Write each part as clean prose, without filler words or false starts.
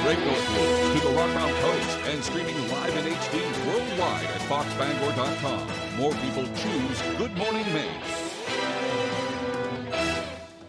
Great North Woods to the Rock Mount Coast and streaming live in HD worldwide at foxbangor.com. More people choose Good Morning Maine.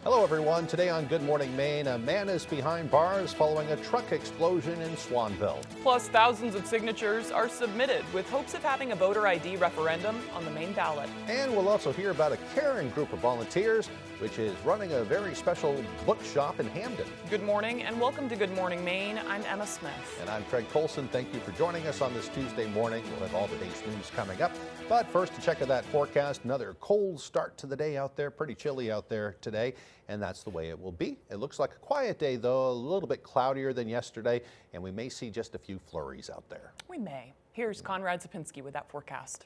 Hello, everyone. Today on Good Morning Maine, a man is behind bars following a truck explosion in Swanville. Plus, thousands of signatures are submitted with hopes of having a voter ID referendum on the Maine ballot. And we'll also hear about a caring group of volunteers, which is running a very special bookshop in Hamden. Good morning and welcome to Good Morning Maine. I'm Emma Smith. And I'm Craig Colson. Thank you for joining us on this Tuesday morning. We'll have all the day's news coming up. But first, to check out that forecast, another cold start to the day out there, pretty chilly out there today, and that's the way it will be. It looks like a quiet day, though, a little bit cloudier than yesterday, and we may see just a few flurries out there. We may. Here's Conrad Zapinski with that forecast.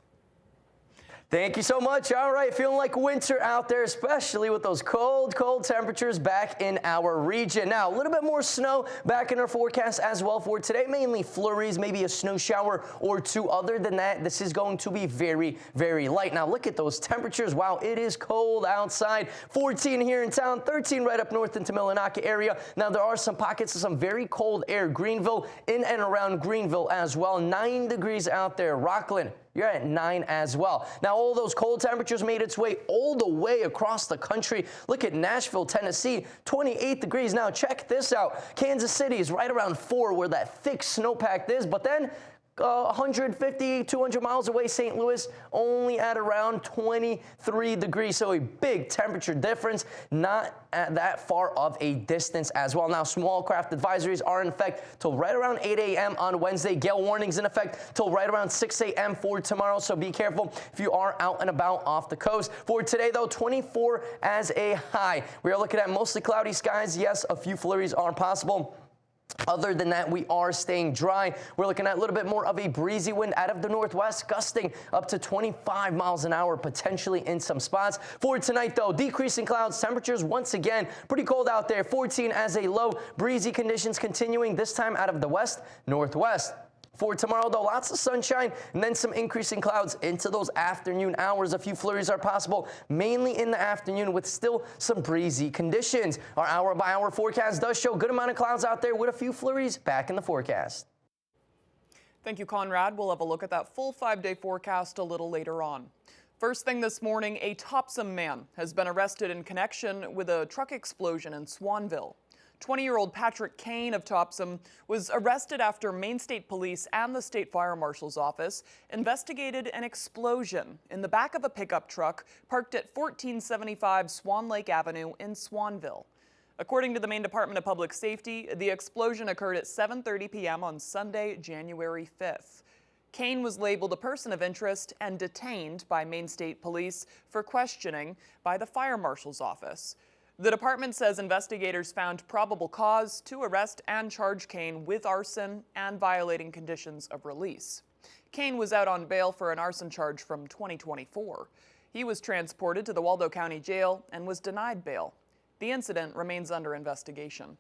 Thank you so much. All right, feeling like winter out there, especially with those cold temperatures back in our region. Now, a little bit more snow back in our forecast as well for today. Mainly flurries, maybe a snow shower or two. Other than that, this is going to be very, very light. Now, look at those temperatures. Wow, it is cold outside. 14 here in town, 13 right up north into Millinocket area. Now, there are some pockets of some very cold air. Greenville, in and around Greenville as well. 9 degrees out there. Rockland, you're at 9 as well. Now, all those cold temperatures made its way all the way across the country. Look at Nashville, Tennessee, 28 degrees. Now, check this out. Kansas City is right around 4 where that thick snowpack is, but then 150, 200 miles away, St. Louis, only at around 23 degrees. So a big temperature difference, not at that far of a distance as well. Now, small craft advisories are in effect till right around 8 a.m. on Wednesday. Gale warnings in effect till right around 6 a.m. for tomorrow. So be careful if you are out and about off the coast. For today, though, 24 as a high. We are looking at mostly cloudy skies. Yes, a few flurries are possible. Other than that, we are staying dry. We're looking at a little bit more of a breezy wind out of the northwest, gusting up to 25 miles an hour, potentially in some spots. For tonight, though, decreasing clouds, temperatures once again pretty cold out there. 14 as a low, breezy conditions continuing, this time out of the west, northwest. For tomorrow, though, lots of sunshine and then some increasing clouds into those afternoon hours. A few flurries are possible, mainly in the afternoon with still some breezy conditions. Our hour-by-hour forecast does show a good amount of clouds out there with a few flurries back in the forecast. Thank you, Conrad. We'll have a look at that full 5-day forecast a little later on. First thing this morning, a Topsom man has been arrested in connection with a truck explosion in Swanville. 20-year-old Patrick Kane of Topsom was arrested after Maine State Police and the State Fire Marshal's office investigated an explosion in the back of a pickup truck parked at 1475 Swan Lake Avenue in Swanville. According to the Maine Department of Public Safety, the explosion occurred at 7:30 p.m. on Sunday, January 5th. Kane was labeled a person of interest and detained by Maine State Police for questioning by the Fire Marshal's office. The department says investigators found probable cause to arrest and charge Kane with arson and violating conditions of release. Kane was out on bail for an arson charge from 2024. He was transported to the Waldo County Jail and was denied bail. The incident remains under investigation.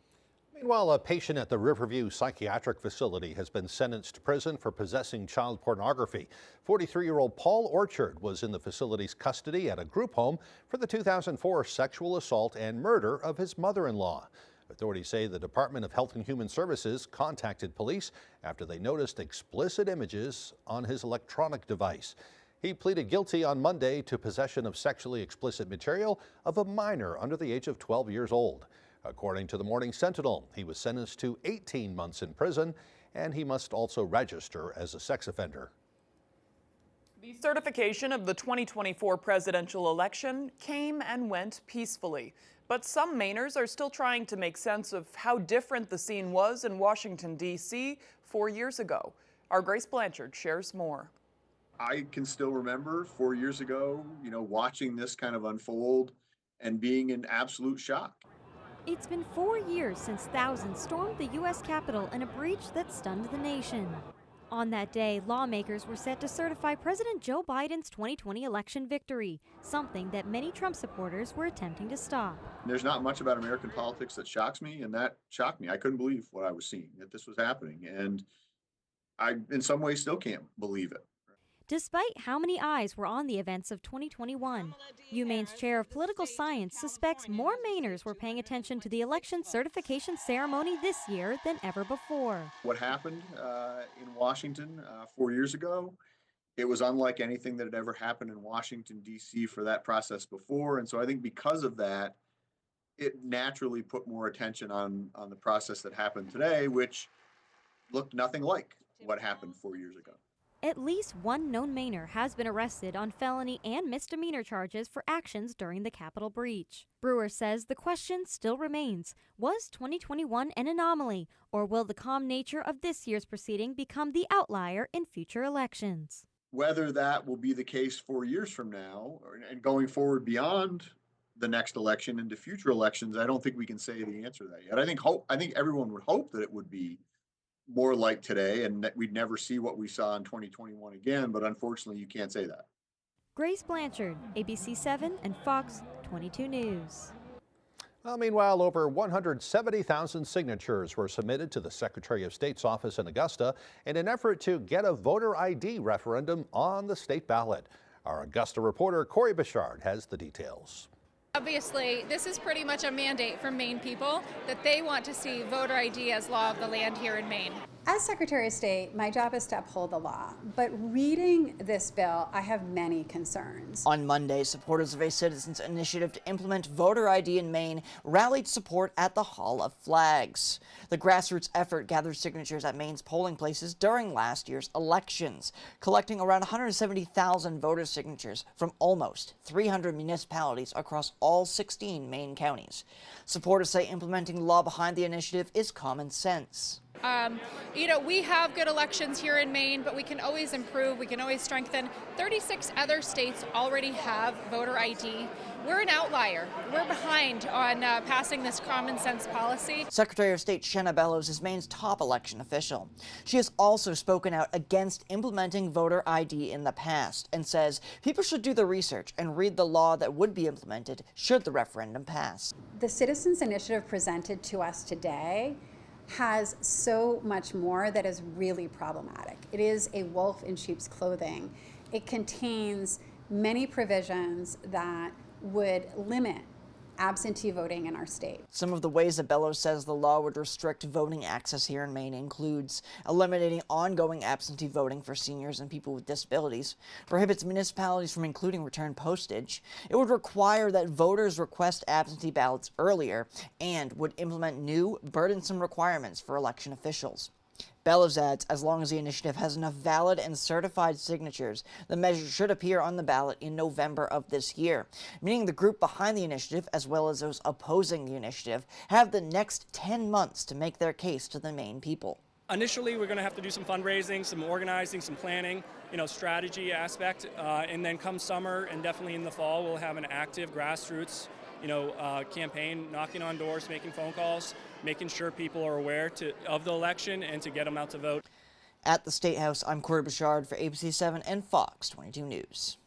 Meanwhile, a patient at the Riverview Psychiatric Facility has been sentenced to prison for possessing child pornography. 43-year-old Paul Orchard was in the facility's custody at a group home for the 2004 sexual assault and murder of his mother-in-law. Authorities say the Department of Health and Human Services contacted police after they noticed explicit images on his electronic device. He pleaded guilty on Monday to possession of sexually explicit material of a minor under the age of 12 years old. According to the Morning Sentinel, he was sentenced to 18 months in prison, and he must also register as a sex offender. The certification of the 2024 presidential election came and went peacefully, but some Mainers are still trying to make sense of how different the scene was in Washington, D.C. 4 years ago. Our Grace Blanchard shares more. I can still remember 4 years ago, watching this kind of unfold and being in absolute shock. It's been 4 years since thousands stormed the U.S. Capitol in a breach that stunned the nation. On that day, lawmakers were set to certify President Joe Biden's 2020 election victory, something that many Trump supporters were attempting to stop. There's not much about American politics that shocks me, and that shocked me. I couldn't believe what I was seeing, that this was happening, and I, in some ways, still can't believe it. despite how many eyes were on the events of 2021. UMaine's chair of political science suspects more Mainers were paying attention to the election certification ceremony this year than ever before. What happened in Washington 4 years ago, it was unlike anything that had ever happened in Washington, D.C. for that process before. And so I think because of that, it naturally put more attention on the process that happened today, which looked nothing like what happened 4 years ago. At least one known Mainer has been arrested on felony and misdemeanor charges for actions during the Capitol breach. Brewer says the question still remains, was 2021 an anomaly, or will the calm nature of this year's proceeding become the outlier in future elections? Whether that will be the case 4 years from now and going forward beyond the next election into future elections, I don't think we can say the answer to that yet. I think everyone would hope that it would be more like today and that we'd never see what we saw in 2021 again, but unfortunately you can't say that. Grace Blanchard, ABC 7 and Fox 22 News. Well, meanwhile, over 170,000 signatures were submitted to the Secretary of State's office in Augusta in an effort to get a voter ID referendum on the state ballot. Our Augusta reporter Corey Bichard has the details. Obviously, this is pretty much a mandate from Maine people that they want to see voter ID as law of the land here in Maine. As Secretary of State, my job is to uphold the law, but reading this bill, I have many concerns. On Monday, supporters of a citizens' initiative to implement voter ID in Maine rallied support at the Hall of Flags. The grassroots effort gathered signatures at Maine's polling places during last year's elections, collecting around 170,000 voter signatures from almost 300 municipalities across all 16 Maine counties. Supporters say implementing the law behind the initiative is common sense. We have good elections here in Maine, but we can always improve, we can always strengthen. 36 other states already have voter ID. We're an outlier. We're behind on passing this common sense policy. Secretary of State Shenna Bellows is Maine's top election official. She has also spoken out against implementing voter ID in the past and says people should do the research and read the law that would be implemented should the referendum pass. The citizens' initiative presented to us today has so much more that is really problematic. It is a wolf in sheep's clothing. It contains many provisions that would limit absentee voting in our state. Some of the ways that Bellows says the law would restrict voting access here in Maine includes eliminating ongoing absentee voting for seniors and people with disabilities, prohibits municipalities from including return postage, it would require that voters request absentee ballots earlier, and would implement new, burdensome requirements for election officials. Bellows adds, as long as the initiative has enough valid and certified signatures, the measure should appear on the ballot in November of this year, meaning the group behind the initiative, as well as those opposing the initiative, have the next 10 months to make their case to the Maine people. Initially, we're going to have to do some fundraising, some organizing, some planning, strategy aspect, and then come summer and definitely in the fall, we'll have an active grassroots campaign, knocking on doors, making phone calls, making sure people are aware of the election and to get them out to vote. At the State House, I'm Corey Bichard for ABC 7 and Fox 22 News.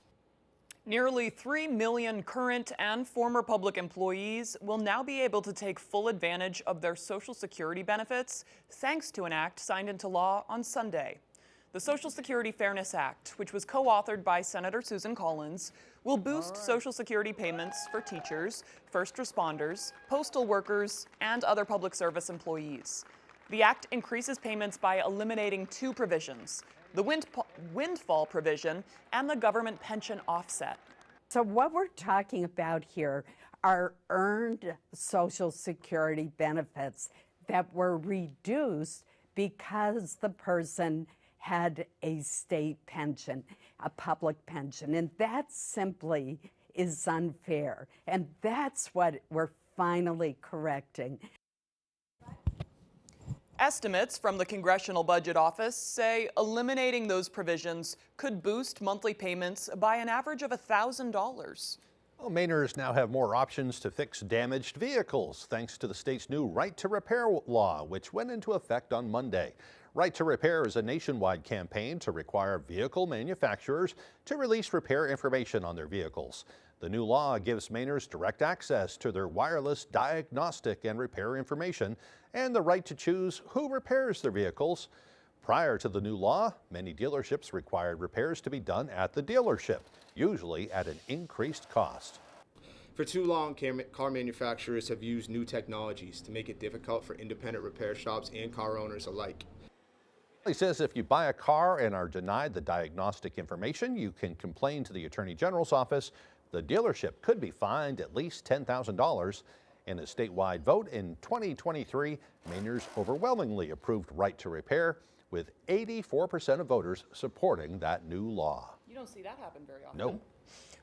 Nearly 3 million current and former public employees will now be able to take full advantage of their Social Security benefits thanks to an act signed into law on Sunday. The Social Security Fairness Act, which was co-authored by Senator Susan Collins, will boost Social Security payments for teachers, first responders, postal workers, and other public service employees. The act increases payments by eliminating two provisions, the windfall provision and the government pension offset. So what we're talking about here are earned Social Security benefits that were reduced because the person had a state pension, a public pension, and that simply is unfair. And that's what we're finally correcting. Estimates from the Congressional Budget Office say eliminating those provisions could boost monthly payments by an average of $1,000. Well, Mainers now have more options to fix damaged vehicles thanks to the state's new Right to Repair law, which went into effect on Monday. Right to Repair is a nationwide campaign to require vehicle manufacturers to release repair information on their vehicles. The new law gives Mainers direct access to their wireless diagnostic and repair information and the right to choose who repairs their vehicles. Prior to the new law, many dealerships required repairs to be done at the dealership, usually at an increased cost. For too long, car manufacturers have used new technologies to make it difficult for independent repair shops and car owners alike. He says if you buy a car and are denied the diagnostic information, you can complain to the Attorney General's office. The dealership could be fined at least $10,000. In a statewide vote in 2023, Mainers overwhelmingly approved right to repair, with 84% of voters supporting that new law. You don't see that happen very often. No.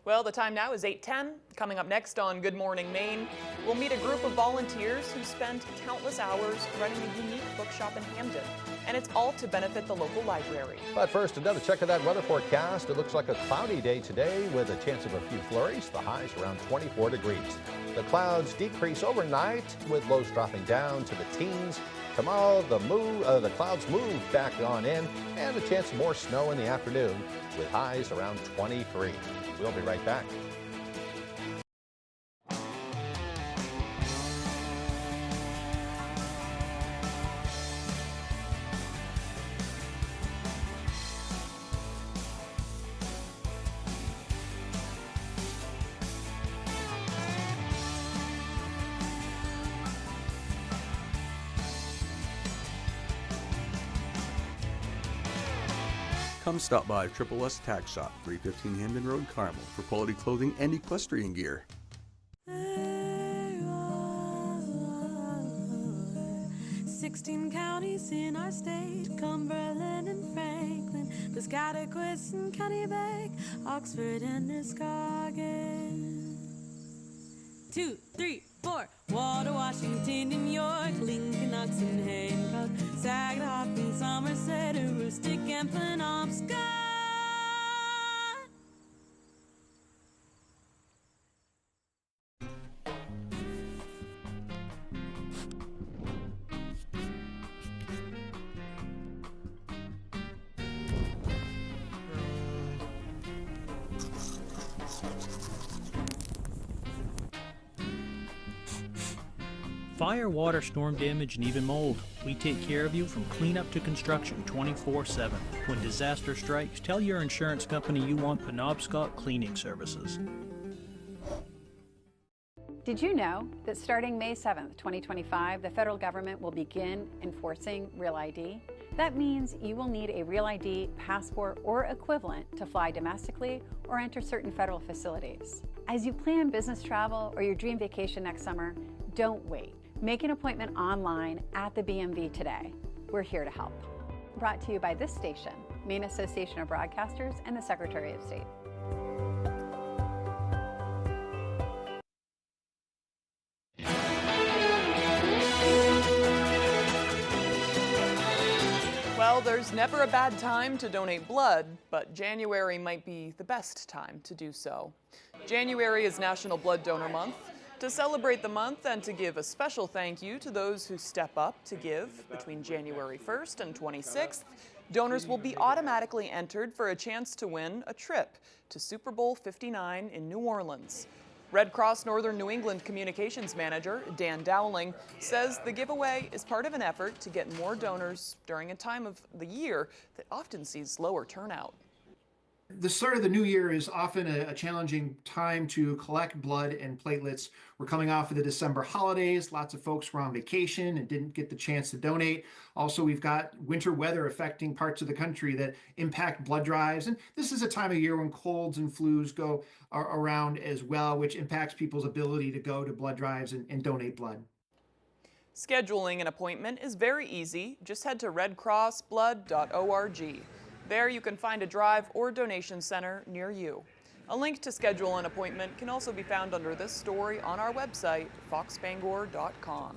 Well, the time now is 8:10. Coming up next on Good Morning Maine, we'll meet a group of volunteers who spend countless hours running a unique bookshop in Hamden. And it's all to benefit the local library. But first, another check of that weather forecast. It looks like a cloudy day today with a chance of a few flurries. The highs around 24 degrees. The clouds decrease overnight with lows dropping down to the teens. Tomorrow, the clouds move back on in and a chance of more snow in the afternoon with highs around 23. We'll be right back. Come stop by Triple S Tag Shop, 315 Hamden Road, Carmel, for quality clothing and equestrian gear. 16 counties in our state, Cumberland and Franklin, Piscataquis and Kennebec, Oxford and Muskegon. 2, 3, 4, Water, Washington and York, Lincoln, Knox and Hancock, Saginaw and Somerset, Aroostook and Penobscot. Fire, water, storm damage, and even mold. We take care of you from cleanup to construction 24/7. When disaster strikes, tell your insurance company you want Penobscot Cleaning Services. Did you know that starting May 7th, 2025, the federal government will begin enforcing Real ID? That means you will need a Real ID, passport, or equivalent to fly domestically or enter certain federal facilities. As you plan business travel or your dream vacation next summer, don't wait. Make an appointment online at the BMV today. We're here to help. Brought to you by this station, Maine Association of Broadcasters, and the Secretary of State. Well, there's never a bad time to donate blood, but January might be the best time to do so. January is National Blood Donor Month. To celebrate the month and to give a special thank you to those who step up to give between January 1st and 26th, donors will be automatically entered for a chance to win a trip to Super Bowl 59 in New Orleans. Red Cross Northern New England Communications Manager Dan Dowling says the giveaway is part of an effort to get more donors during a time of the year that often sees lower turnout. The start of the new year is often a challenging time to collect blood and platelets. We're coming off of the December holidays. Lots of folks were on vacation and didn't get the chance to donate. Also, we've got winter weather affecting parts of the country that impact blood drives. And this is a time of year when colds and flus go around as well, which impacts people's ability to go to blood drives and donate blood. Scheduling an appointment is very easy. Just head to redcrossblood.org. There you can find a drive or donation center near you. A link to schedule an appointment can also be found under this story on our website, foxbangor.com.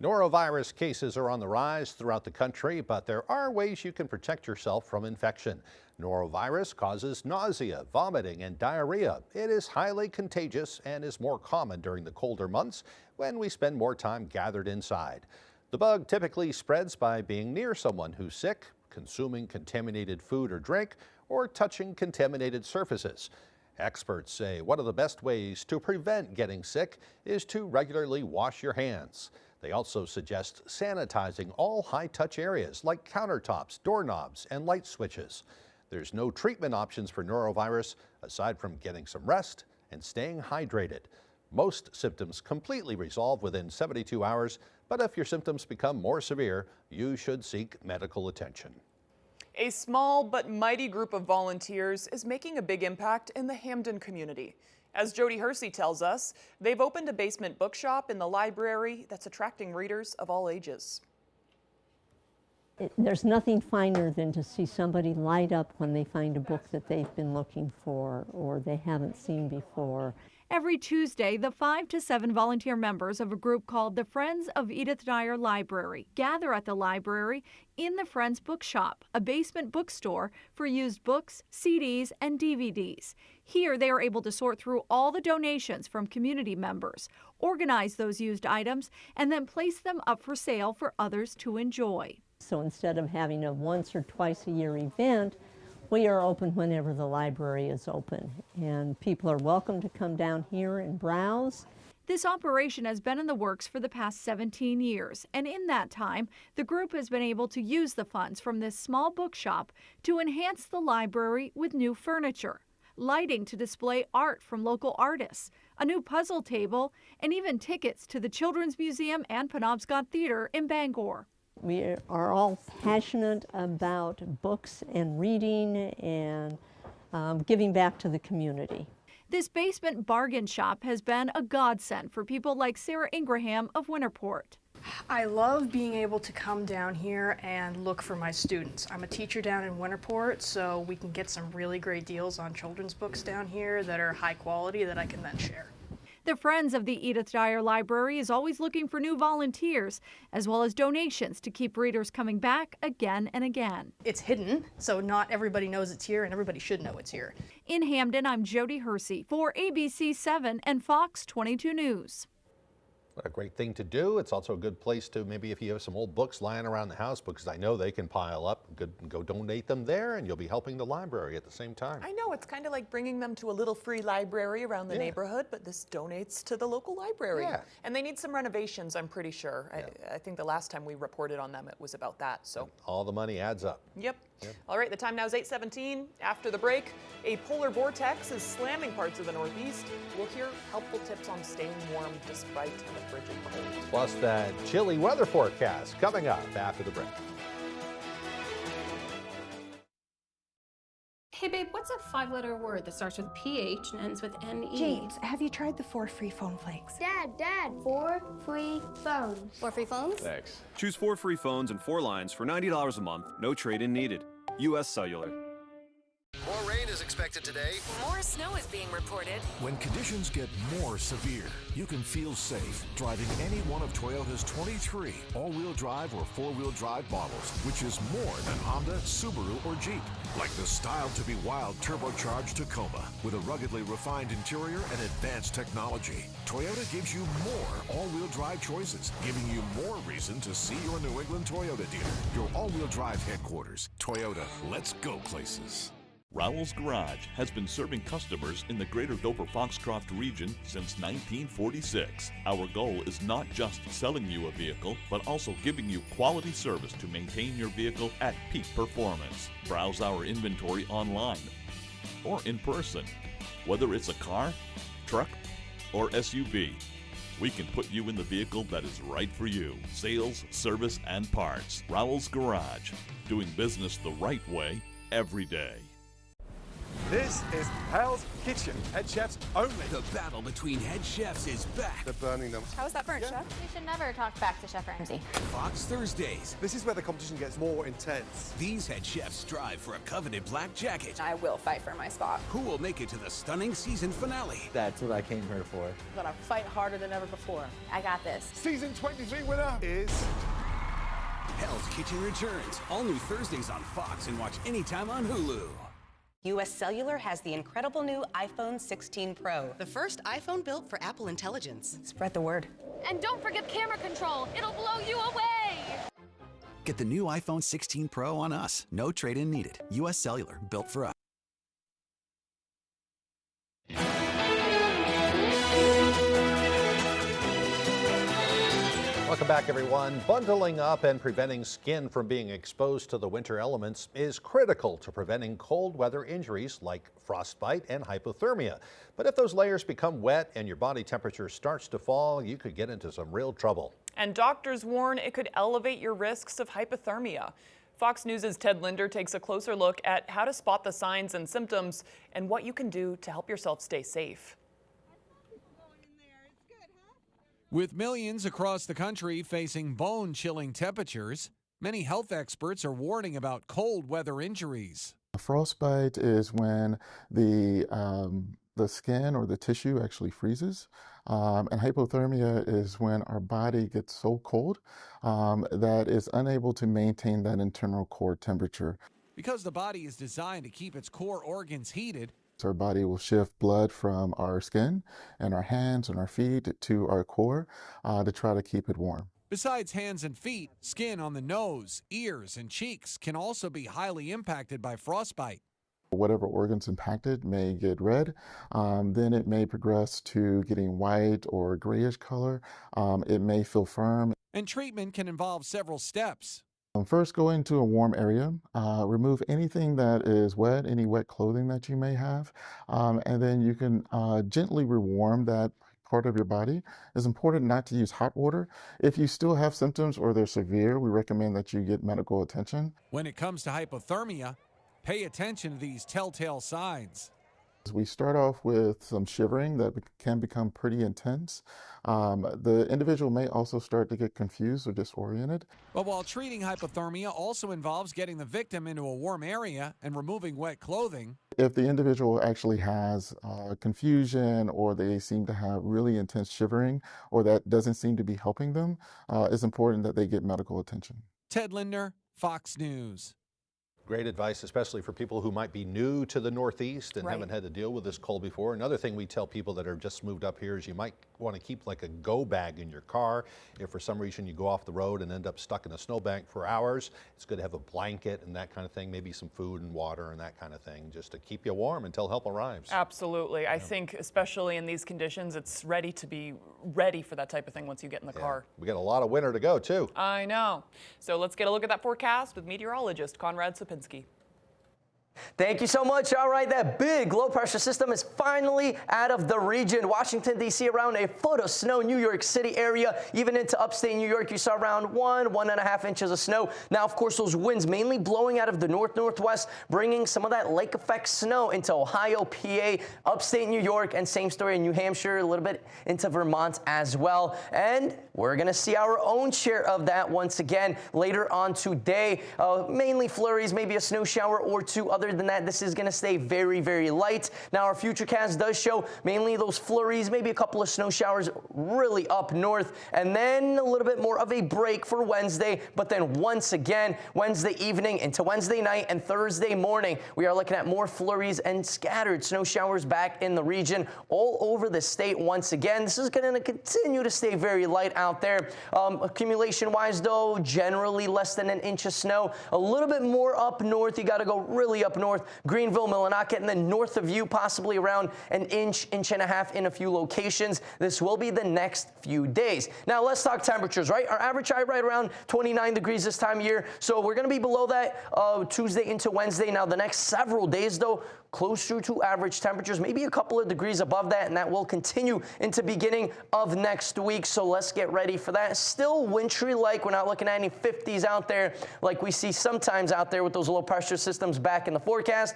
Norovirus cases are on the rise throughout the country, but there are ways you can protect yourself from infection. Norovirus causes nausea, vomiting, and diarrhea. It is highly contagious and is more common during the colder months when we spend more time gathered inside. The bug typically spreads by being near someone who's sick, consuming contaminated food or drink, or touching contaminated surfaces. Experts say one of the best ways to prevent getting sick is to regularly wash your hands. They also suggest sanitizing all high-touch areas like countertops, doorknobs, and light switches. There's no treatment options for norovirus aside from getting some rest and staying hydrated. Most symptoms completely resolve within 72 hours, but if your symptoms become more severe, you should seek medical attention. A small but mighty group of volunteers is making a big impact in the Hamden community. As Jody Hersey tells us, they've opened a basement bookshop in the library that's attracting readers of all ages. There's nothing finer than to see somebody light up when they find a book that they've been looking for or they haven't seen before. Every Tuesday, the 5 to 7 volunteer members of a group called the Friends of Edith Dyer Library gather at the library in the Friends Bookshop, a basement bookstore for used books, CDs, and DVDs. Here, they are able to sort through all the donations from community members, organize those used items, and then place them up for sale for others to enjoy. So instead of having a once or twice a year event, we are open whenever the library is open, and people are welcome to come down here and browse. This operation has been in the works for the past 17 years, and in that time, the group has been able to use the funds from this small bookshop to enhance the library with new furniture, lighting to display art from local artists, a new puzzle table, and even tickets to the Children's Museum and Penobscot Theater in Bangor. We are all passionate about books and reading and giving back to the community. This basement bargain shop has been a godsend for people like Sarah Ingraham of Winterport. I love being able to come down here and look for my students. I'm a teacher down in Winterport, so we can get some really great deals on children's books down here that are high quality that I can then share. The Friends of the Edith Dyer Library is always looking for new volunteers, as well as donations to keep readers coming back again and again. It's hidden, so not everybody knows it's here, and everybody should know it's here. In Hamden, I'm Jody Hersey for ABC 7 and Fox 22 News. What a great thing to do. It's also a good place to, maybe if you have some old books lying around the house, because I know they can pile up, go donate them there, and you'll be helping the library at the same time. I know, it's kind of like bringing them to a little free library around the neighborhood, but this donates to the local library. Yeah. And they need some renovations, I'm pretty sure. Yeah. I think the last time we reported on them, it was about that. So all the money adds up. Yep. All right, the time now is 8:17. After the break, a polar vortex is slamming parts of the Northeast. We'll hear helpful tips on staying warm despite the frigid cold. Plus that chilly weather forecast coming up after the break. Hey babe, what's a 5-letter word that starts with PH and ends with NE? James, have you tried the 4 free phone flakes? Dad, 4 free phones. 4 free phones? Thanks. Choose 4 free phones and 4 lines for $90 a month. No trade-in needed. U.S. Cellular. More rain is expected today. More snow is being reported. When conditions get more severe, you can feel safe driving any one of Toyota's 23 all-wheel drive or 4-wheel drive models, which is more than Honda, Subaru, or Jeep. Like the style-to-be-wild turbocharged Tacoma with a ruggedly refined interior and advanced technology. Toyota gives you more all-wheel drive choices, giving you more reason to see your New England Toyota dealer. Your all-wheel drive headquarters. Toyota, let's go places. Rowell's Garage has been serving customers in the greater Dover-Foxcroft region since 1946. Our goal is not just selling you a vehicle, but also giving you quality service to maintain your vehicle at peak performance. Browse our inventory online or in person. Whether it's a car, truck, or SUV, we can put you in the vehicle that is right for you. Sales, service, and parts. Rowell's Garage, doing business the right way every day. This is Hell's Kitchen, head chefs only. The battle between head chefs is back. They're burning them. How was that burnt, Chef? We should never talk back to Chef Ramsay. Fox Thursdays. This is where the competition gets more intense. These head chefs strive for a coveted black jacket. I will fight for my spot. Who will make it to the stunning season finale? That's what I came here for. I'm gonna fight harder than ever before. I got this. Season 23 winner is... Hell's Kitchen returns. All new Thursdays on Fox and watch anytime on Hulu. U.S. Cellular has the incredible new iPhone 16 Pro. The first iPhone built for Apple Intelligence. Spread the word. And don't forget camera control. It'll blow you away. Get the new iPhone 16 Pro on us. No trade-in needed. U.S. Cellular, built for us. Welcome back, everyone. Bundling up and preventing skin from being exposed to the winter elements is critical to preventing cold weather injuries like frostbite and hypothermia. But if those layers become wet and your body temperature starts to fall, you could get into some real trouble. And doctors warn it could elevate your risks of hypothermia. Fox News' Ted Linder takes a closer look at how to spot the signs and symptoms and what you can do to help yourself stay safe. With millions across the country facing bone-chilling temperatures, many health experts are warning about cold weather injuries. Frostbite is when the skin or the tissue actually freezes, and hypothermia is when our body gets so cold that it's unable to maintain that internal core temperature. Because the body is designed to keep its core organs heated, so our body will shift blood from our skin and our hands and our feet to our core to try to keep it warm. Besides hands and feet, skin on the nose, ears, and cheeks can also be highly impacted by frostbite. Whatever organ's impacted may get red, then it may progress to getting white or grayish color. It may feel firm. And treatment can involve several steps. First, go into a warm area, remove anything that is wet, any wet clothing that you may have, and then you can gently rewarm that part of your body. It's important not to use hot water. If you still have symptoms or they're severe, we recommend that you get medical attention. When it comes to hypothermia, pay attention to these telltale signs. We start off with some shivering that can become pretty intense. The individual may also start to get confused or disoriented. But while treating hypothermia also involves getting the victim into a warm area and removing wet clothing. If the individual actually has confusion or they seem to have really intense shivering or that doesn't seem to be helping them, it's important that they get medical attention. Ted Linder, Fox News. Great advice, especially for people who might be new to the Northeast and haven't had to deal with this cold before. Another thing we tell people that are just moved up here is you might want to keep like a go bag in your car. If for some reason you go off the road and end up stuck in a snowbank for hours, it's good to have a blanket and that kind of thing, maybe some food and water and that kind of thing, just to keep you warm until help arrives. Absolutely. I think especially in these conditions, it's ready to be ready for that type of thing once you get in the car. We got a lot of winter to go too. I know. So let's get a look at that forecast with meteorologist Conrad Sapinski. Thank you so much. All right, that big low pressure system is finally out of the region. Washington, D.C., around a foot of snow. New York City area, even into upstate New York, you saw around 1.5 inches of snow. Now, of course, those winds mainly blowing out of the northwest, bringing some of that lake effect snow into Ohio, PA, upstate New York, and same story in New Hampshire, a little bit into Vermont as well. And we're going to see our own share of that once again later on today. Mainly flurries, maybe a snow shower or two. Other than that, this is going to stay very, very light. Now, our futurecast does show mainly those flurries, maybe a couple of snow showers really up north, and then a little bit more of a break for Wednesday. But then once again, Wednesday evening into Wednesday night and Thursday morning, we are looking at more flurries and scattered snow showers back in the region all over the state once again. This is going to continue to stay very light out there. Accumulation-wise, though, generally less than an inch of snow. A little bit more up north. You got to go really up north. Greenville, Millinocket, and then north of you, possibly around an inch and a half in a few locations. This will be the next few days. Now, let's talk temperatures, right? Our average high right around 29 degrees this time of year. So we're going to be below that Tuesday into Wednesday. Now, the next several days, though, closer to average temperatures, maybe a couple of degrees above that, and that will continue into beginning of next week. So let's get ready for that. Still wintry-like. We're not looking at any 50s out there like we see sometimes out there with those low pressure systems back in the forecast.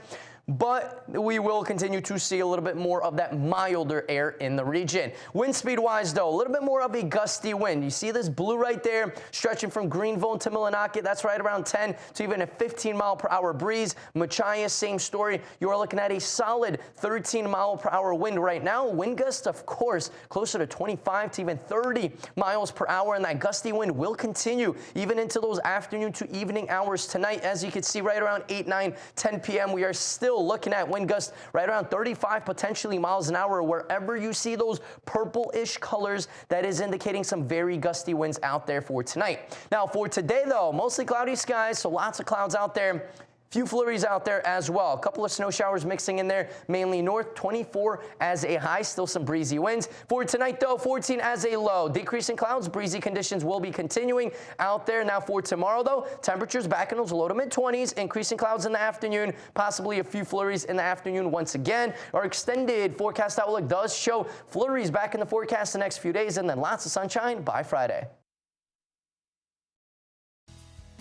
But we will continue to see a little bit more of that milder air in the region. Wind speed-wise, though, a little bit more of a gusty wind. You see this blue right there stretching from Greenville to Millinocket. That's right around 10 to even a 15-mile-per-hour breeze. Machias, same story. You are looking at a solid 13-mile-per-hour wind right now. Wind gusts, of course, closer to 25 to even 30 miles per hour. And that gusty wind will continue even into those afternoon to evening hours tonight. As you can see, right around 8, 9, 10 p.m., we are still looking at wind gusts right around 35 potentially miles an hour. Wherever you see those purple-ish colors, that is indicating some very gusty winds out there for tonight. Now for today, though, mostly cloudy skies, so lots of clouds out there. Few flurries out there as well. A couple of snow showers mixing in there, mainly north, 24 as a high, still some breezy winds. For tonight, though, 14 as a low. Decreasing clouds, breezy conditions will be continuing out there. Now for tomorrow, though, temperatures back in those low to mid-20s, increasing clouds in the afternoon, possibly a few flurries in the afternoon once again. Our extended forecast outlook does show flurries back in the forecast the next few days, and then lots of sunshine by Friday.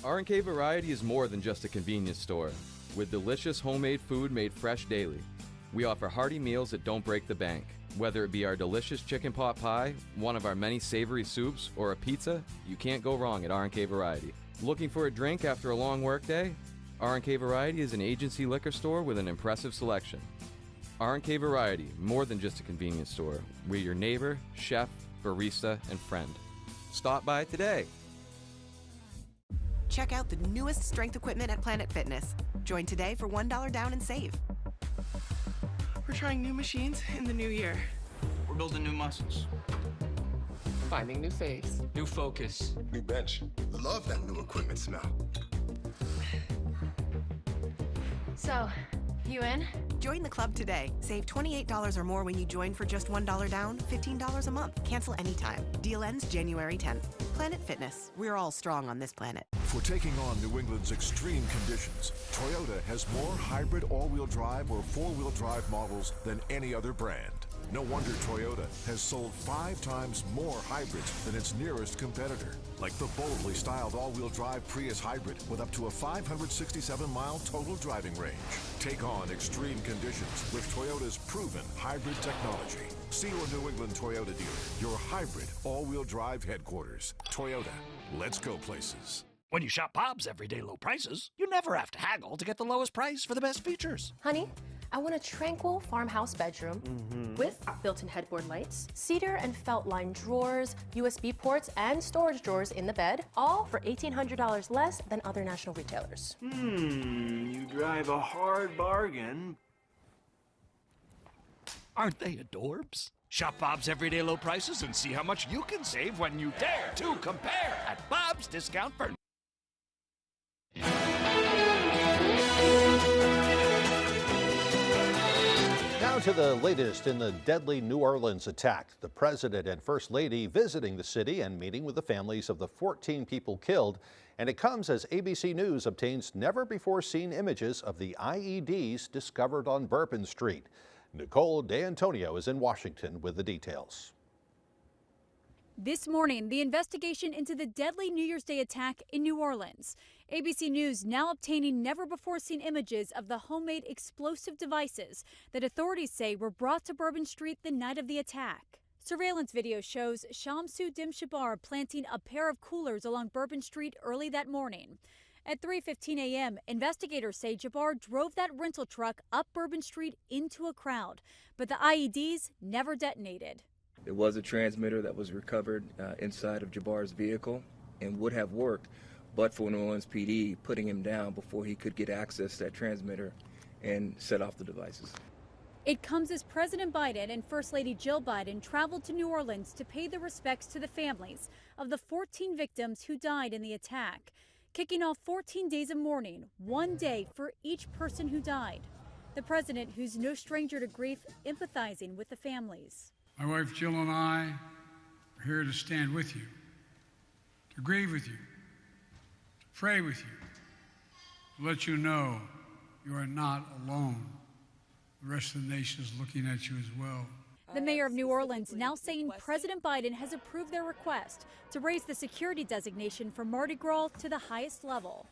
R&K Variety is more than just a convenience store. With delicious homemade food made fresh daily, we offer hearty meals that don't break the bank. Whether it be our delicious chicken pot pie, one of our many savory soups, or a pizza, you can't go wrong at R&K Variety. Looking for a drink after a long workday? R&K Variety is an agency liquor store with an impressive selection. R&K Variety, more than just a convenience store. We're your neighbor, chef, barista, and friend. Stop by today. Check out the newest strength equipment at Planet Fitness. Join today for $1 down and save. We're trying new machines in the new year. We're building new muscles. Finding new face. New focus. New bench. Love that new equipment smell. So, you in? Join the club today. Save $28 or more when you join for just $1 down, $15 a month. Cancel anytime. Deal ends January 10th. Planet Fitness. We're all strong on this planet. For taking on New England's extreme conditions, Toyota has more hybrid all-wheel drive or four-wheel drive models than any other brand. No wonder Toyota has sold 5 times more hybrids than its nearest competitor, like the boldly styled all-wheel drive Prius hybrid with up to a 567-mile total driving range. Take on extreme conditions with Toyota's proven hybrid technology. See your New England Toyota dealer, your hybrid all-wheel drive headquarters. Toyota, let's go places. When you shop Bob's everyday low prices, you never have to haggle to get the lowest price for the best features. Honey, I want a tranquil farmhouse bedroom with built-in headboard lights, cedar and felt-lined drawers, USB ports, and storage drawers in the bed, all for $1,800 less than other national retailers. You drive a hard bargain. Aren't they adorbs? Shop Bob's everyday low prices and see how much you can save when you dare to compare at Bob's Discount Furniture. Now to the latest in the deadly New Orleans attack. The President and First Lady visiting the city and meeting with the families of the 14 people killed. And it comes as ABC News obtains never-before-seen images of the IEDs discovered on Bourbon Street. Nicole DeAntonio is in Washington with the details. This morning, the investigation into the deadly New Year's Day attack in New Orleans. ABC News now obtaining never-before-seen images of the homemade explosive devices that authorities say were brought to Bourbon Street the night of the attack. Surveillance video shows Shamsu Dimshabar planting a pair of coolers along Bourbon Street early that morning. At 3:15 a.m., investigators say Jabbar drove that rental truck up Bourbon Street into a crowd, but the IEDs never detonated. It was a transmitter that was recovered inside of Jabbar's vehicle and would have worked, but for New Orleans PD putting him down before he could get access to that transmitter and set off the devices. It comes as President Biden and First Lady Jill Biden traveled to New Orleans to pay their respects to the families of the 14 victims who died in the attack, kicking off 14 days of mourning, one day for each person who died. The president, who's no stranger to grief, empathizing with the families. My wife Jill and I are here to stand with you, to grieve with you, to pray with you, to let you know you are not alone. The rest of the nation is looking at you as well. The mayor of New Orleans now saying President Biden has approved their request to raise the security designation for Mardi Gras to the highest level.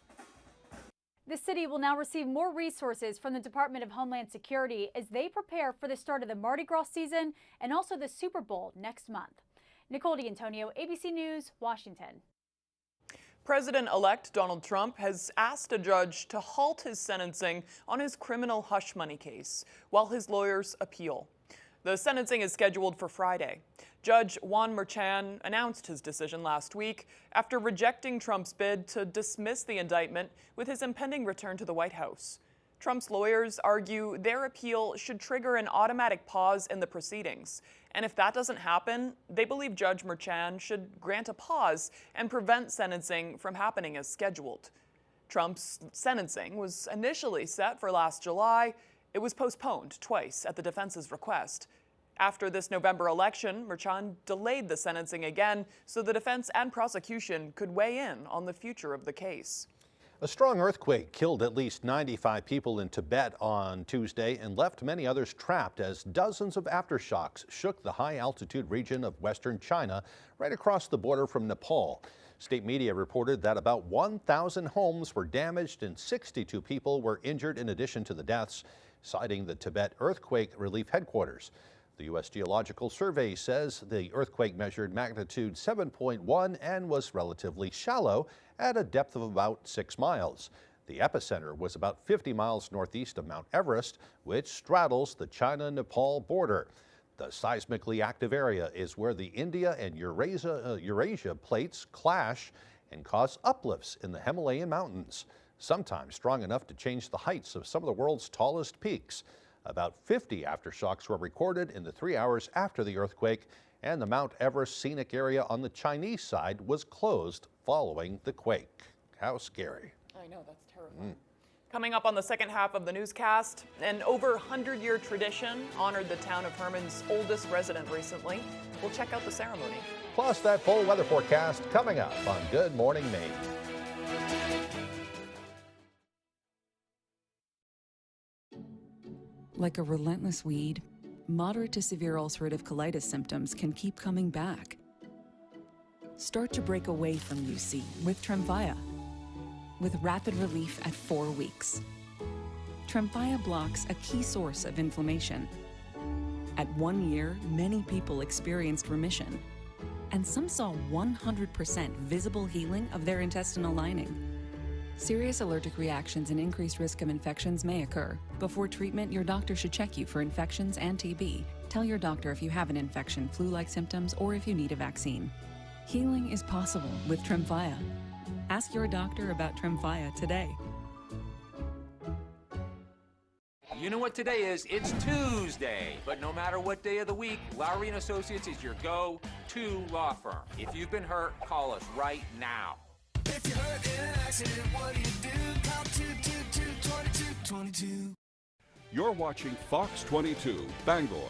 The city will now receive more resources from the Department of Homeland Security as they prepare for the start of the Mardi Gras season and also the Super Bowl next month. Nicole DeAntonio, ABC News, Washington. President-elect Donald Trump has asked a judge to halt his sentencing on his criminal hush money case while his lawyers appeal. The sentencing is scheduled for Friday. Judge Juan Merchan announced his decision last week after rejecting Trump's bid to dismiss the indictment with his impending return to the White House. Trump's lawyers argue their appeal should trigger an automatic pause in the proceedings. And if that doesn't happen, they believe Judge Merchan should grant a pause and prevent sentencing from happening as scheduled. Trump's sentencing was initially set for last July. It was postponed twice at the defense's request. After this November election, Merchan delayed the sentencing again so the defense and prosecution could weigh in on the future of the case. A strong earthquake killed at least 95 people in Tibet on Tuesday and left many others trapped as dozens of aftershocks shook the high-altitude region of western China right across the border from Nepal. State media reported that about 1,000 homes were damaged and 62 people were injured in addition to the deaths, citing the Tibet Earthquake Relief Headquarters. The U.S. Geological Survey says the earthquake measured magnitude 7.1 and was relatively shallow at a depth of about 6 miles. The epicenter was about 50 miles northeast of Mount Everest, which straddles the China-Nepal border. The seismically active area is where the India and Eurasia plates clash and cause uplifts in the Himalayan mountains, sometimes strong enough to change the heights of some of the world's tallest peaks. About 50 aftershocks were recorded in the 3 hours after the earthquake, and the Mount Everest scenic area on the Chinese side was closed following the quake. How scary. I know, that's terrifying. Coming up on the second half of the newscast, an over 100-year tradition honored the town of Herman's oldest resident recently. We'll check out the ceremony. Plus, that full weather forecast coming up on Good Morning Maine. Like a relentless weed, moderate to severe ulcerative colitis symptoms can keep coming back. Start to break away from UC with Tremfya, with rapid relief at 4 weeks. Tremfya blocks a key source of inflammation. At 1 year, many people experienced remission, and some saw 100% visible healing of their intestinal lining. Serious allergic reactions and increased risk of infections may occur. Before treatment, your doctor should check you for infections and TB. Tell your doctor if you have an infection, flu-like symptoms, or if you need a vaccine. Healing is possible with Tremfya. Ask your doctor about Tremfya today. You know what today is? It's Tuesday. But no matter what day of the week, Lowry & Associates is your go-to law firm. If you've been hurt, call us right now. If you're hurt in an accident, what do you do? Call 222-2222. You're watching Fox 22, Bangor.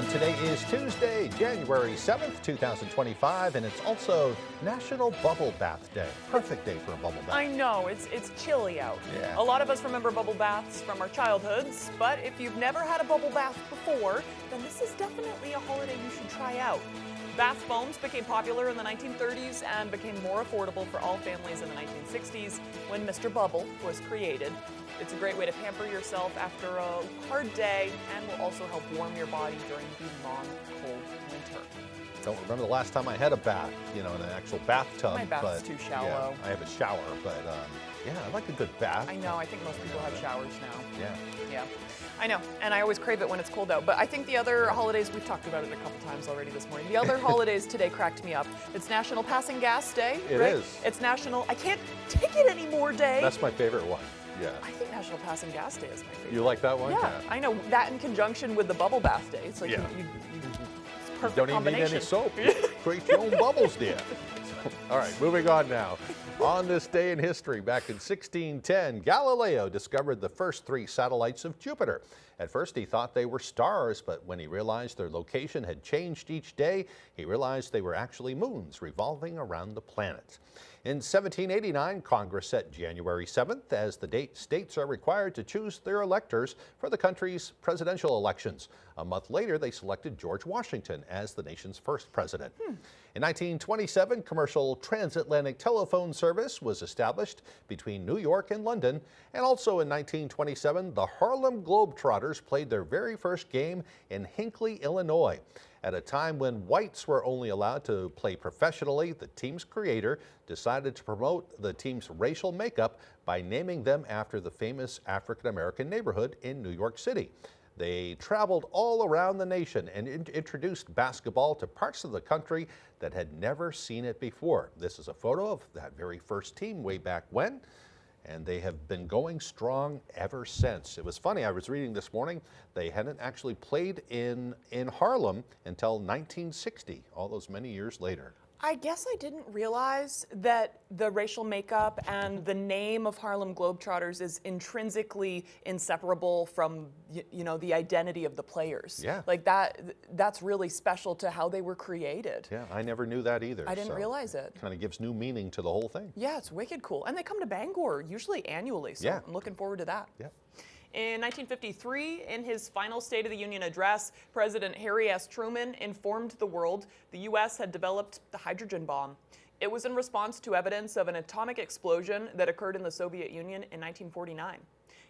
Today is Tuesday, January 7th, 2025, and it's also National Bubble Bath Day. Perfect day for a bubble bath. I know, it's chilly out. Yeah. A lot of us remember bubble baths from our childhoods, but if you've never had a bubble bath before, then this is definitely a holiday you should try out. Bath bombs became popular in the 1930s and became more affordable for all families in the 1960s when Mr. Bubble was created. It's a great way to pamper yourself after a hard day and will also help warm your body during the long, cold winter. Don't remember the last time I had a bath, in an actual bathtub. My bath's too shallow. Yeah, I have a shower, but yeah, I like a good bath. I know, I think most people have showers now. Yeah. Yeah. I know, and I always crave it when it's cold out. But I think the other holidays, we've talked about it a couple times already this morning. The other holidays today cracked me up. It's National Passing Gas Day. It right? is. It's National I Can't Take It Anymore Day. That's my favorite one. Yeah. I think National Passing Gas Day is my favorite. You like that one? Yeah, I know. That in conjunction with the Bubble Bath Day. It's like Yeah. it's a perfect Don't even need combination. any soap. You create your own bubbles, dear. All right, moving on now. On this day in history, back in 1610, Galileo discovered the first 3 satellites of Jupiter. At first, he thought they were stars, but when he realized their location had changed each day, he realized they were actually moons revolving around the planet. In 1789, Congress set January 7th as the date states are required to choose their electors for the country's presidential elections. A month later, they selected George Washington as the nation's first president. In 1927, commercial transatlantic telephone service was established between New York and London. And also in 1927, the Harlem Globetrotters played their very first game in Hinckley, Illinois. At a time when whites were only allowed to play professionally, the team's creator decided to promote the team's racial makeup by naming them after the famous African-American neighborhood in New York City. They traveled all around the nation and introduced basketball to parts of the country that had never seen it before. This is a photo of that very first team way back when. and they have been going strong ever since. It was funny, I was reading this morning, they hadn't actually played in Harlem until 1960, all those many years later. I guess I didn't realize that the racial makeup and the name of Harlem Globetrotters is intrinsically inseparable from, you know, the identity of the players. Yeah. Like that's really special to how they were created. Yeah, I never knew that either. I didn't realize it. Kind of gives new meaning to the whole thing. Yeah, it's wicked cool. And they come to Bangor usually annually, so yeah. I'm looking forward to that. Yeah. In 1953, in his final State of the Union address, President Harry S. Truman informed the world the U.S. had developed the hydrogen bomb. It was in response to evidence of an atomic explosion that occurred in the Soviet Union in 1949.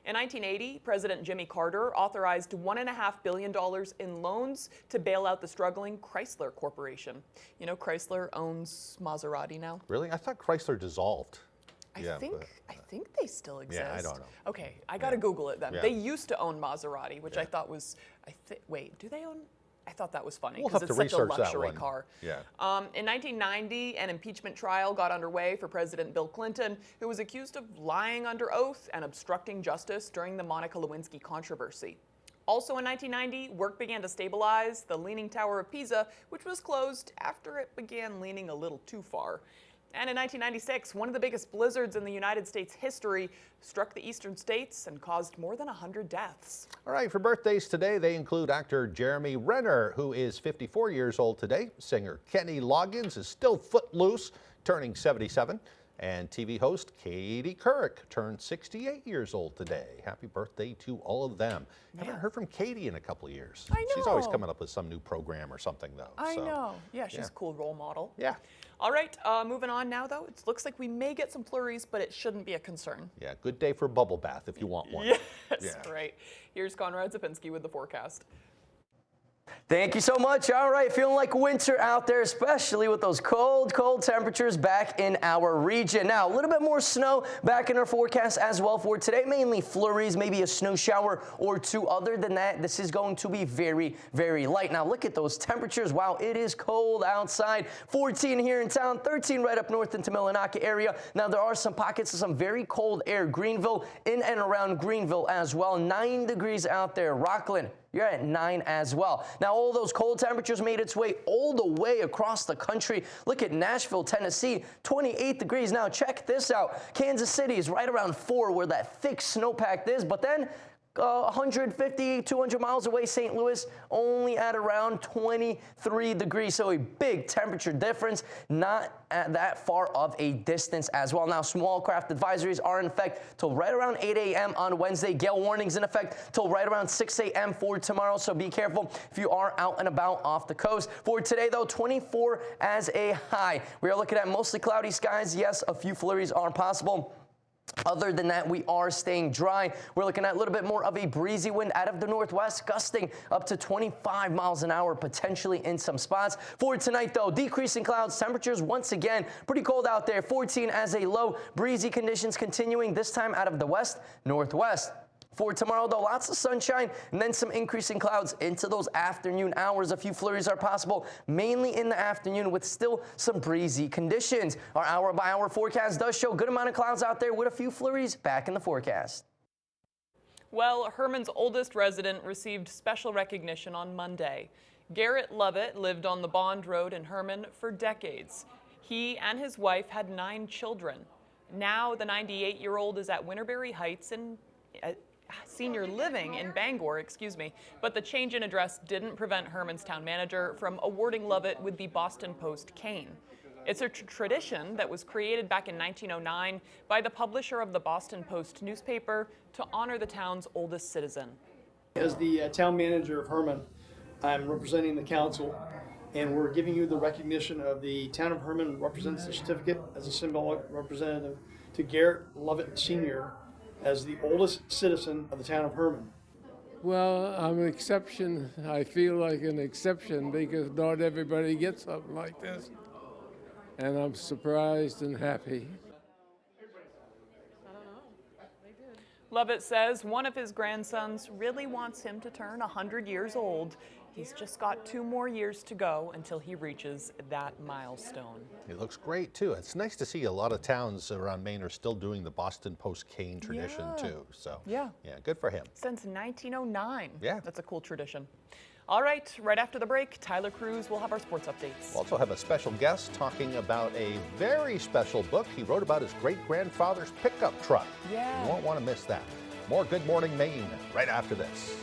In 1980, President Jimmy Carter authorized $1.5 billion in loans to bail out the struggling Chrysler Corporation. You know, Chrysler owns Maserati now. Really? I thought Chrysler dissolved. I think they still exist. Yeah, I don't know. Okay, I gotta Google it then. Yeah. They used to own Maserati, which I thought was, wait, do they own? I thought that was funny We'll because have it's to such a research that luxury one. car. Yeah. In 1990, an impeachment trial got underway for President Bill Clinton, who was accused of lying under oath and obstructing justice during the Monica Lewinsky controversy. Also in 1990, work began to stabilize the Leaning Tower of Pisa, which was closed after it began leaning a little too far. And in 1996, one of the biggest blizzards in the United States history struck the eastern states and caused more than 100 deaths. All right, for birthdays today, they include actor Jeremy Renner, who is 54 years old today. Singer Kenny Loggins is still footloose, turning 77. And TV host Katie Couric turned 68 years old today. Happy birthday to all of them. Yeah. Haven't heard from Katie in a couple of years. I know. She's always coming up with some new program or something, though. I know. Yeah, she's a cool role model. Yeah. All right, moving on now, though. It looks like we may get some flurries, but it shouldn't be a concern. Yeah, good day for a bubble bath if you want one. Yes, Yeah. right. Here's Conrad Zapinski with the forecast. Thank you so much. All right, feeling like winter out there, especially with those cold, cold temperatures back in our region. Now, a little bit more snow back in our forecast as well for today. Mainly flurries, maybe a snow shower or two. Other than that, this is going to be very, very light. Now, look at those temperatures. Wow, it is cold outside. 14 here in town, 13 right up north into Millinocket area. Now, there are some pockets of some very cold air. Greenville, in and around Greenville as well. 9 degrees out there. Rockland, you're at 9 as well. Now, all those cold temperatures made its way all the way across the country. Look at Nashville, Tennessee, 28 degrees. Now, check this out. Kansas City is right around 4 where that thick snowpack is, but then 150, 200 miles away, St. Louis, only at around 23 degrees. So a big temperature difference, not at that far of a distance as well. Now, small craft advisories are in effect till right around 8 a.m. on Wednesday. Gale warnings in effect till right around 6 a.m. for tomorrow. So be careful if you are out and about off the coast. For today, though, 24 as a high. We are looking at mostly cloudy skies. Yes, a few flurries are possible. Other than that, we are staying dry. We're looking at a little bit more of a breezy wind out of the northwest, gusting up to 25 miles an hour, potentially in some spots. For tonight, though, decreasing clouds, temperatures once again pretty cold out there. 14 as a low, breezy conditions continuing, this time out of the west, northwest. For tomorrow, though, lots of sunshine and then some increasing clouds into those afternoon hours. A few flurries are possible, mainly in the afternoon with still some breezy conditions. Our hour-by-hour forecast does show a good amount of clouds out there with a few flurries back in the forecast. Well, Herman's oldest resident received special recognition on Monday. Garrett Lovett lived on the Bond Road in Herman for decades. He and his wife had 9 children. Now the 98-year-old is at Winterberry Heights in senior living in Bangor, but the change in address didn't prevent Herman's town manager from awarding Lovett with the Boston Post cane. It's a tradition that was created back in 1909 by the publisher of the Boston Post newspaper to honor the town's oldest citizen. As the town manager of Herman, I'm representing the council, and we're giving you the recognition of the town of Herman representative certificate as a symbolic representative to Garrett Lovett Sr., as the oldest citizen of the town of Herman. Well, I'm an exception. I feel like an exception because not everybody gets something like this. And I'm surprised and happy. Lovett says one of his grandsons really wants him to turn 100 years old. He's just got 2 more years to go until he reaches that milestone. He looks great, too. It's nice to see a lot of towns around Maine are still doing the Boston Post cane tradition, too. So, yeah, good for him. Since 1909. Yeah. That's a cool tradition. All right after the break, Tyler Cruz will have our sports updates. We'll also have a special guest talking about a very special book he wrote about his great-grandfather's pickup truck. Yeah. You won't want to miss that. More Good Morning Maine right after this.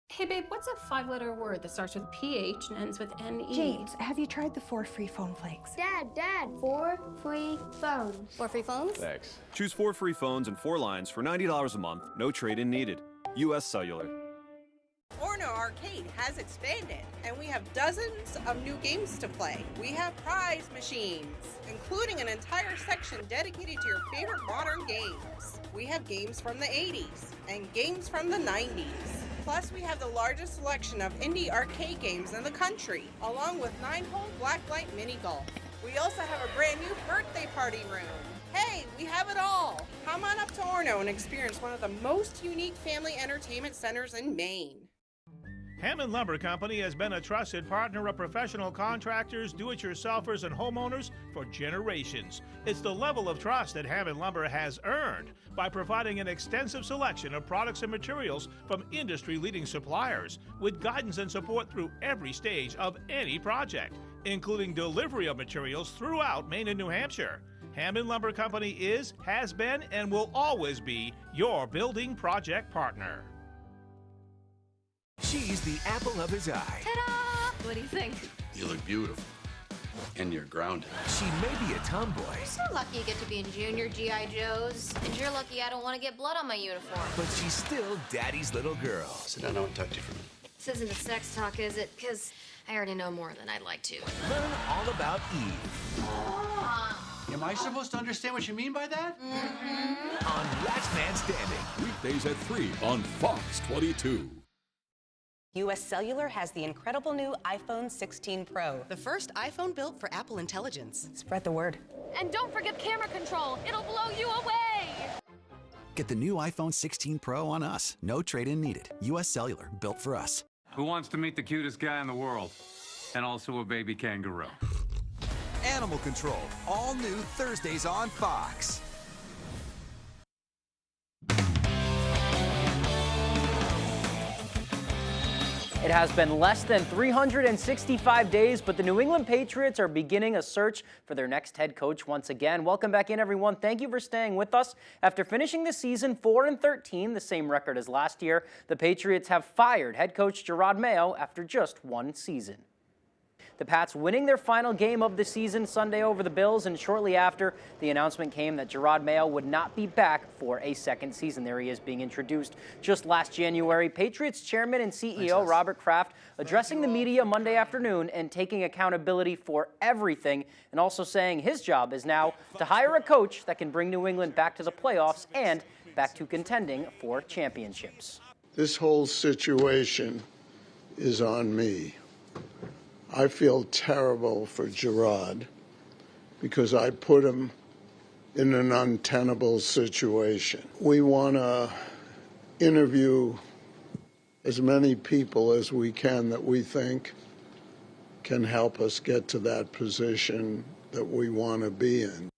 Hey babe, what's a 5-letter word that starts with PH and ends with NE? James, have you tried the 4 free phone flakes? Dad, 4 free phones. 4 free phones? Thanks. Choose 4 free phones and 4 lines for $90 a month. No trade-in needed. U.S. Cellular. Orno Arcade has expanded, and we have dozens of new games to play. We have prize machines, including an entire section dedicated to your favorite modern games. We have games from the 80s and games from the 90s. Plus, we have the largest selection of indie arcade games in the country, along with 9-hole blacklight mini golf. We also have a brand new birthday party room. Hey, we have it all. Come on up to Orno and experience one of the most unique family entertainment centers in Maine. Hammond Lumber Company has been a trusted partner of professional contractors, do-it-yourselfers, and homeowners for generations. It's the level of trust that Hammond Lumber has earned by providing an extensive selection of products and materials from industry-leading suppliers, with guidance and support through every stage of any project, including delivery of materials throughout Maine and New Hampshire. Hammond Lumber Company is, has been, and will always be your building project partner. She's the apple of his eye. Ta-da! What do you think? You look beautiful. And you're grounded. She may be a tomboy, You're so lucky you get to be in junior G.I. Joes. And you're lucky I don't want to get blood on my uniform. but she's still Daddy's little girl. Sit down, I want to talk to you for a minute. This isn't a sex talk, is it? Because I already know more than I'd like to. Learn all about Eve Am I supposed to understand what you mean by that? on Last Man Standing. Weekdays at 3 on Fox 22. U.S. Cellular has the incredible new iPhone 16 Pro. The first iPhone built for Apple Intelligence. Spread the word. And don't forget camera control. It'll blow you away. Get the new iPhone 16 Pro on us. No trade-in needed. U.S. Cellular, built for us. Who wants to meet the cutest guy in the world? And also a baby kangaroo. Animal Control, all new Thursdays on Fox. It has been less than 365 days, but the New England Patriots are beginning a search for their next head coach once again. Welcome back in, everyone. Thank you for staying with us. After finishing the season 4-13, the same record as last year, the Patriots have fired head coach Jerod Mayo after just 1 season. The Pats winning their final game of the season Sunday over the Bills, and shortly after, the announcement came that Jerod Mayo would not be back for a second season. There he is being introduced just last January. Patriots chairman and CEO Robert Kraft addressing the media Monday afternoon and taking accountability for everything, and also saying his job is now to hire a coach that can bring New England back to the playoffs and back to contending for championships. This whole situation is on me. I feel terrible for Jerod because I put him in an untenable situation. We want to interview as many people as we can that we think can help us get to that position that we want to be in.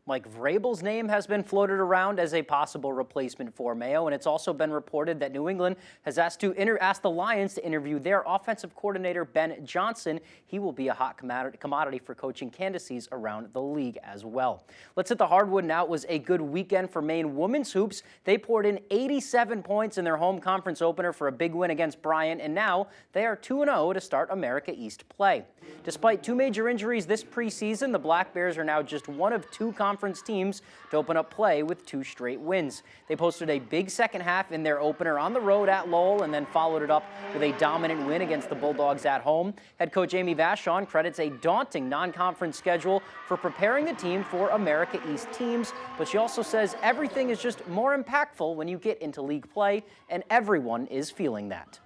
Mike Vrabel's name has been floated around as a possible replacement for Mayo, and it's also been reported that New England has asked the Lions to interview their offensive coordinator, Ben Johnson. He will be a hot commodity for coaching candidacies around the league as well. Let's hit the hardwood now. It was a good weekend for Maine women's hoops. They poured in 87 points in their home conference opener for a big win against Bryant, and now they are 2-0 to start America East play. Despite 2 major injuries this preseason, the Black Bears are now just one of 2 conference teams to open up play with 2 straight wins. They posted a big second half in their opener on the road at Lowell and then followed it up with a dominant win against the Bulldogs at home. Head coach Amy Vachon credits a daunting non-conference schedule for preparing the team for America East teams, but she also says everything is just more impactful when you get into league play, and everyone is feeling that.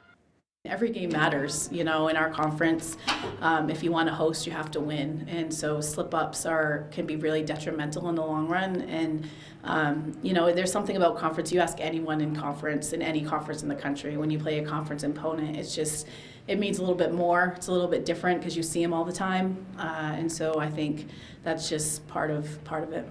Every game matters, you know, in our conference. If you want to host, you have to win. And so slip-ups can be really detrimental in the long run. And, you know, there's something about conference. You ask anyone in any conference in the country, when you play a conference opponent, it means a little bit more. It's a little bit different because you see them all the time. And so I think that's just part of it.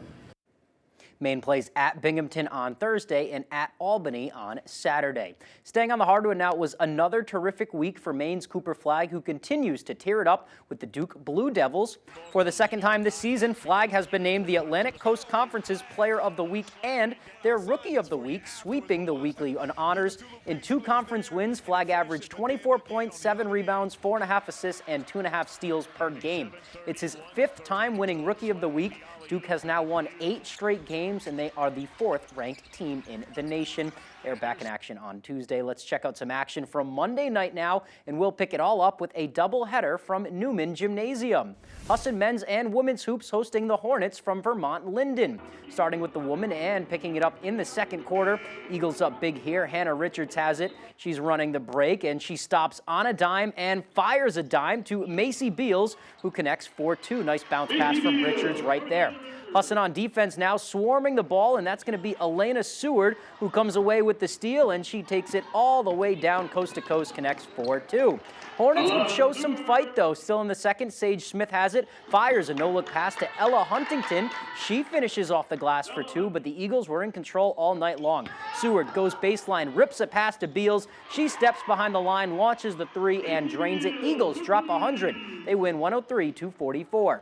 Maine plays at Binghamton on Thursday and at Albany on Saturday. Staying on the hardwood now, was another terrific week for Maine's Cooper Flagg, who continues to tear it up with the Duke Blue Devils. For the second time this season, Flagg has been named the Atlantic Coast Conference's Player of the Week and their Rookie of the Week, sweeping the weekly honors. In 2 conference wins, Flagg averaged 24 points, 7 rebounds, 4.5 assists, and 2.5 steals per game. It's his 5th time winning Rookie of the Week. Duke has now won 8 straight games, and they are the 4th-ranked team in the nation. They're back in action on Tuesday. Let's check out some action from Monday night now, and we'll pick it all up with a doubleheader from Newman Gymnasium. Husson men's and women's hoops hosting the Hornets from Vermont Linden. Starting with the woman and picking it up in the second quarter. Eagles up big here. Hannah Richards has it. She's running the break, and she stops on a dime and fires a dime to Macy Beals, who connects for 2. Nice bounce pass from Richards right there. Husson on defense now, swarming the ball, and that's going to be Elena Seward, who comes away with the steal, and she takes it all the way down coast to coast, connects for 2. Hornets would show some fight, though. Still in the second, Sage Smith has it, fires a no-look pass to Ella Huntington. She finishes off the glass for 2, but the Eagles were in control all night long. Seward goes baseline, rips a pass to Beals. She steps behind the line, launches the 3, and drains it. Eagles drop 100. They win 103-44.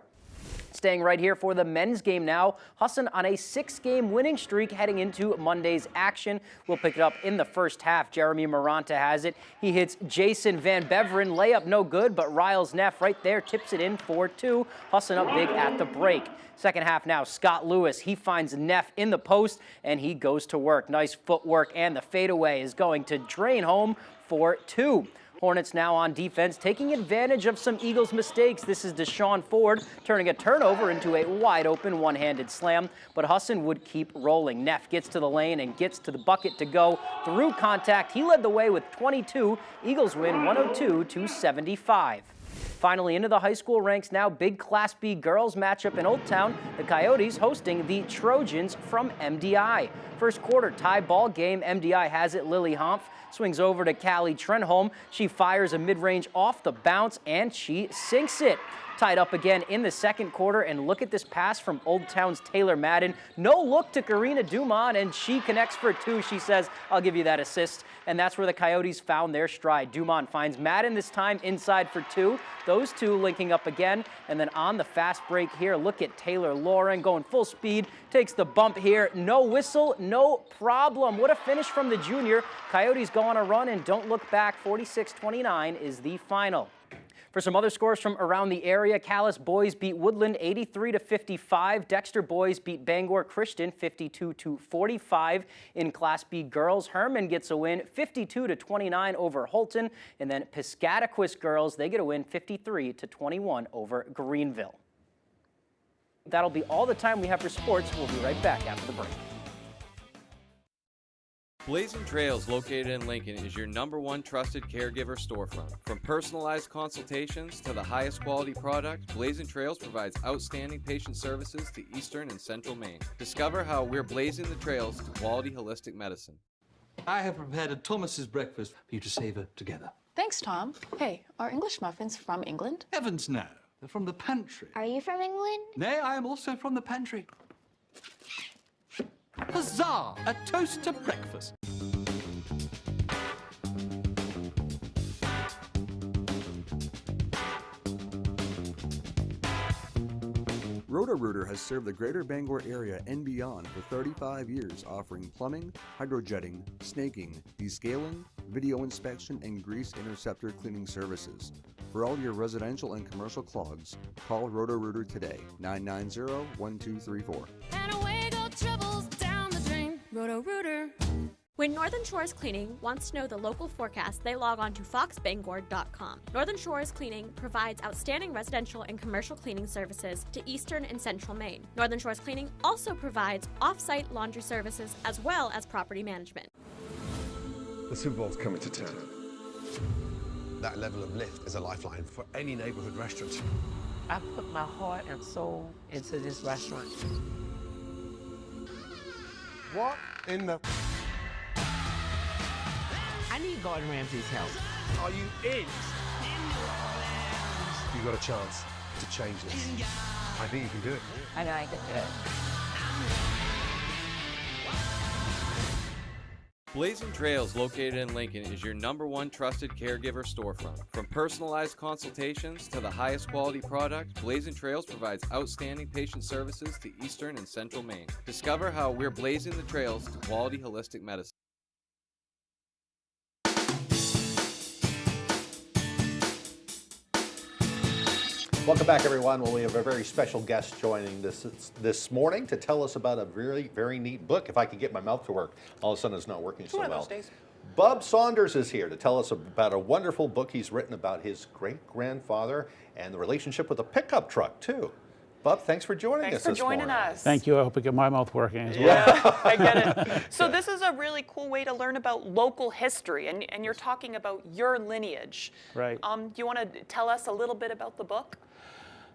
Staying right here for the men's game now. Husson on a 6-game winning streak heading into Monday's action. We'll pick it up in the first half. Jeremy Maranta has it. He hits Jason Van Beveren. Layup no good, but Riles Neff right there tips it in for 2. Husson up big at the break. Second half now, Scott Lewis. He finds Neff in the post, and he goes to work. Nice footwork, and the fadeaway is going to drain home for 2. Hornets now on defense, taking advantage of some Eagles mistakes. This is Deshaun Ford turning a turnover into a wide-open one-handed slam, but Husson would keep rolling. Neff gets to the lane and gets to the bucket to go through contact. He led the way with 22. Eagles win 102-75. Finally, into the high school ranks now, big Class B girls matchup in Old Town. The Coyotes hosting the Trojans from MDI. First quarter tie ball game. MDI has it. Lily Hompf swings over to Callie Trenholm. She fires a mid-range off the bounce, and she sinks it. Tied up again in the second quarter, and look at this pass from Old Town's Taylor Madden. No look to Karina Dumont, and she connects for 2. She says, I'll give you that assist. And that's where the Coyotes found their stride. Dumont finds Madden this time inside for 2. Those 2 linking up again. And then on the fast break here, look at Taylor Lauren going full speed. Takes the bump here. No whistle, no problem. What a finish from the junior. Coyotes go on a run and don't look back. 46-29 is the final. For some other scores from around the area, Calais boys beat Woodland 83-55. Dexter boys beat Bangor Christian 52-45. In Class B girls, Herman gets a win 52-29 over Holton. And then Piscataquis girls, they get a win 53-21 over Greenville. That'll be all the time we have for sports. We'll be right back after the break. Blazing Trails, located in Lincoln, is your #1 trusted caregiver storefront. From personalized consultations to the highest quality product, Blazing Trails provides outstanding patient services to Eastern and Central Maine. Discover how we're blazing the trails to quality holistic medicine. I have prepared a Thomas's breakfast for you to savor together. Thanks, Tom. Hey, are English muffins from England? Heavens no, they're from the pantry. Are you from England? Nay, I am also from the pantry. Huzzah! A toast to breakfast. Roto-Rooter has served the greater Bangor area and beyond for 35 years, offering plumbing, hydrojetting, snaking, descaling, video inspection, and grease interceptor cleaning services. For all your residential and commercial clogs, call Roto-Rooter today, 990-1234. And away go troubles down the drain. Roto-Rooter. When Northern Shores Cleaning wants to know the local forecast, they log on to foxbangor.com. Northern Shores Cleaning provides outstanding residential and commercial cleaning services to Eastern and Central Maine. Northern Shores Cleaning also provides off-site laundry services as well as property management. The Super Bowl's coming to town. that level of lift is a lifeline for any neighborhood restaurant. I put my heart and soul into this restaurant. What in the... I need Gordon Ramsay's help. Are you in? You've got a chance to change this. I think you can do it. I know I can do it. Blazing Trails, located in Lincoln, is your #1 trusted caregiver storefront. From personalized consultations to the highest quality product, Blazing Trails provides outstanding patient services to Eastern and Central Maine. Discover how we're blazing the trails to quality holistic medicine. Welcome back, everyone. Well, we have a very special guest joining this morning to tell us about a very, very neat book. If I could get my mouth to work, all of a sudden it's not working so well. Bub Saunders is here to tell us about a wonderful book he's written about his great-grandfather and the relationship with a pickup truck, too. Bub, thanks for joining us this morning. Thank you. I hope I get my mouth working as well. Yeah, I get it. So this is a really cool way to learn about local history, and you're talking about your lineage. Right. Do you want to tell us a little bit about the book?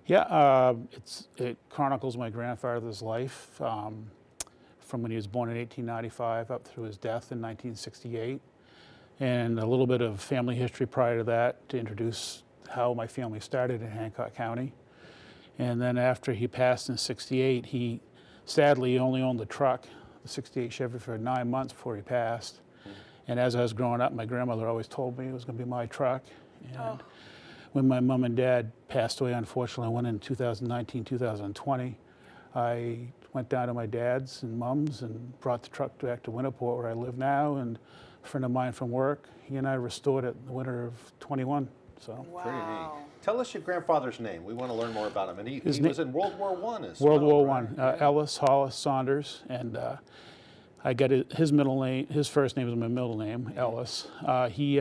Yeah, it chronicles my grandfather's life from when he was born in 1895 up through his death in 1968, and a little bit of family history prior to that to introduce how my family started in Hancock County. And then after he passed in 68, he sadly only owned the truck, the 68 Chevy, for 9 months before he passed. And as I was growing up, my grandmother always told me it was going to be my truck. And when my mom and dad passed away, unfortunately, I went in 2019, 2020. I went down to my dad's and mom's and brought the truck back to Winterport, where I live now. And a friend of mine from work, he and I restored it in the winter of 21. So. Pretty neat. Tell us your grandfather's name. We want to learn more about him. And he was in World War I as well. World War I. Ellis Hollis Saunders, and I got his middle name. His first name is my middle name, Ellis. He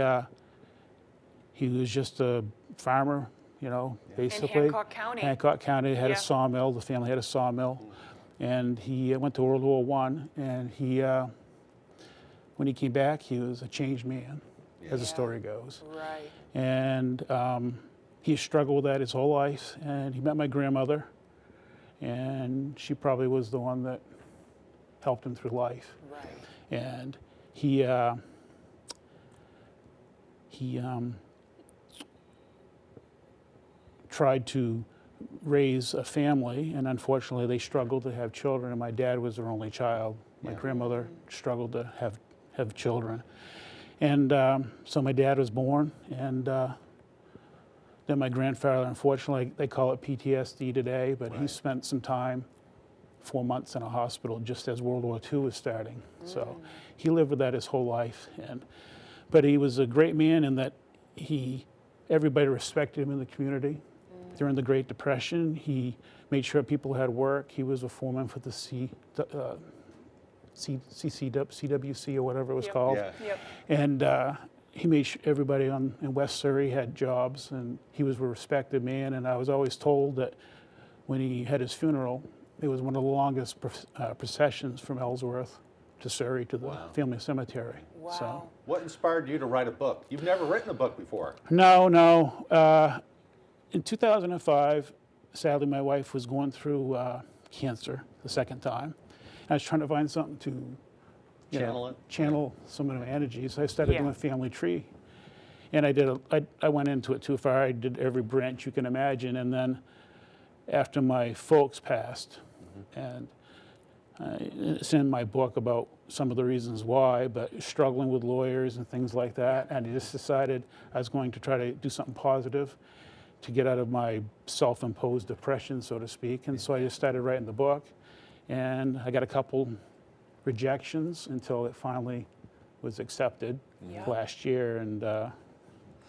was just a farmer, you know, basically. In Hancock County. Hancock County had a sawmill. The family had a sawmill, and he went to World War I. And he, when he came back, he was a changed man, as the story goes. Right. And he struggled with that his whole life. And he met my grandmother, and she probably was the one that helped him through life. Right. And he tried to raise a family, and unfortunately they struggled to have children, and my dad was their only child. My grandmother struggled to have children. And so my dad was born, and then my grandfather, unfortunately, they call it PTSD today, but he spent some time, 4 months in a hospital just as World War II was starting. So he lived with that his whole life. But he was a great man in that everybody respected him in the community. During the Great Depression, he made sure people had work. He was a foreman for the CWC or whatever it was called. And he made sure everybody in West Surrey had jobs, and he was a respected man. And I was always told that when he had his funeral, it was one of the longest processions from Ellsworth to Surrey to the family cemetery. Wow. So, what inspired you to write a book? You've never written a book before. No. In 2005, sadly, my wife was going through cancer the second time. I was trying to find something to channel some of my energies. So I started doing Family Tree. And I went into it too far. I did every branch you can imagine. And then after my folks passed, and it's in my book about some of the reasons why, but struggling with lawyers and things like that. And I just decided I was going to try to do something positive to get out of my self-imposed depression, so to speak. And so I just started writing the book. And I got a couple rejections until it finally was accepted last year. And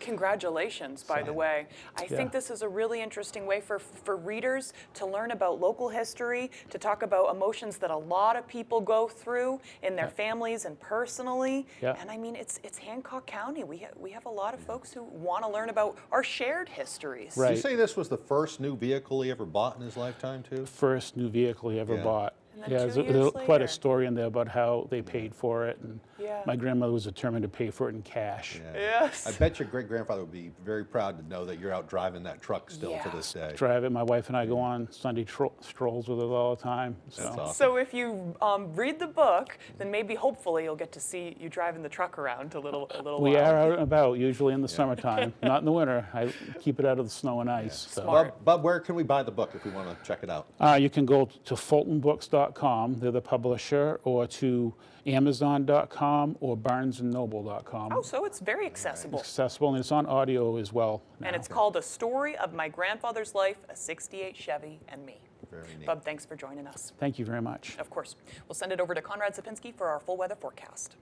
Congratulations, by the way. I think this is a really interesting way for readers to learn about local history, to talk about emotions that a lot of people go through in their families and personally. And I mean, it's Hancock County. We have a lot of folks who want to learn about our shared histories. Did you say this was the first new vehicle he ever bought in his lifetime, too? First new vehicle he ever bought. And then 2 years there's quite later. a story in there about how they paid for it and my grandmother was determined to pay for it in cash. Yes. I bet your great-grandfather would be very proud to know that you're out driving that truck still to this day. Drive it. My wife and I go on Sunday strolls with it all the time. So. That's awesome. So if you read the book, then maybe hopefully you'll get to see you driving the truck around a little We while. are out and about, usually in the summertime, not in the winter. I keep it out of the snow and ice. So. Bub, where can we buy the book if we want to check it out? You can go to fultonbooks.com, they're the publisher, or to Amazon.com or BarnesandNoble.com. Oh, so it's very accessible. Accessible, and it's on audio as well. And it's called A Story of My Grandfather's Life, a 68 Chevy and Me. Very neat. Bub, thanks for joining us. Thank you very much. Of course. We'll send it over to Conrad Sapinski for our full weather forecast.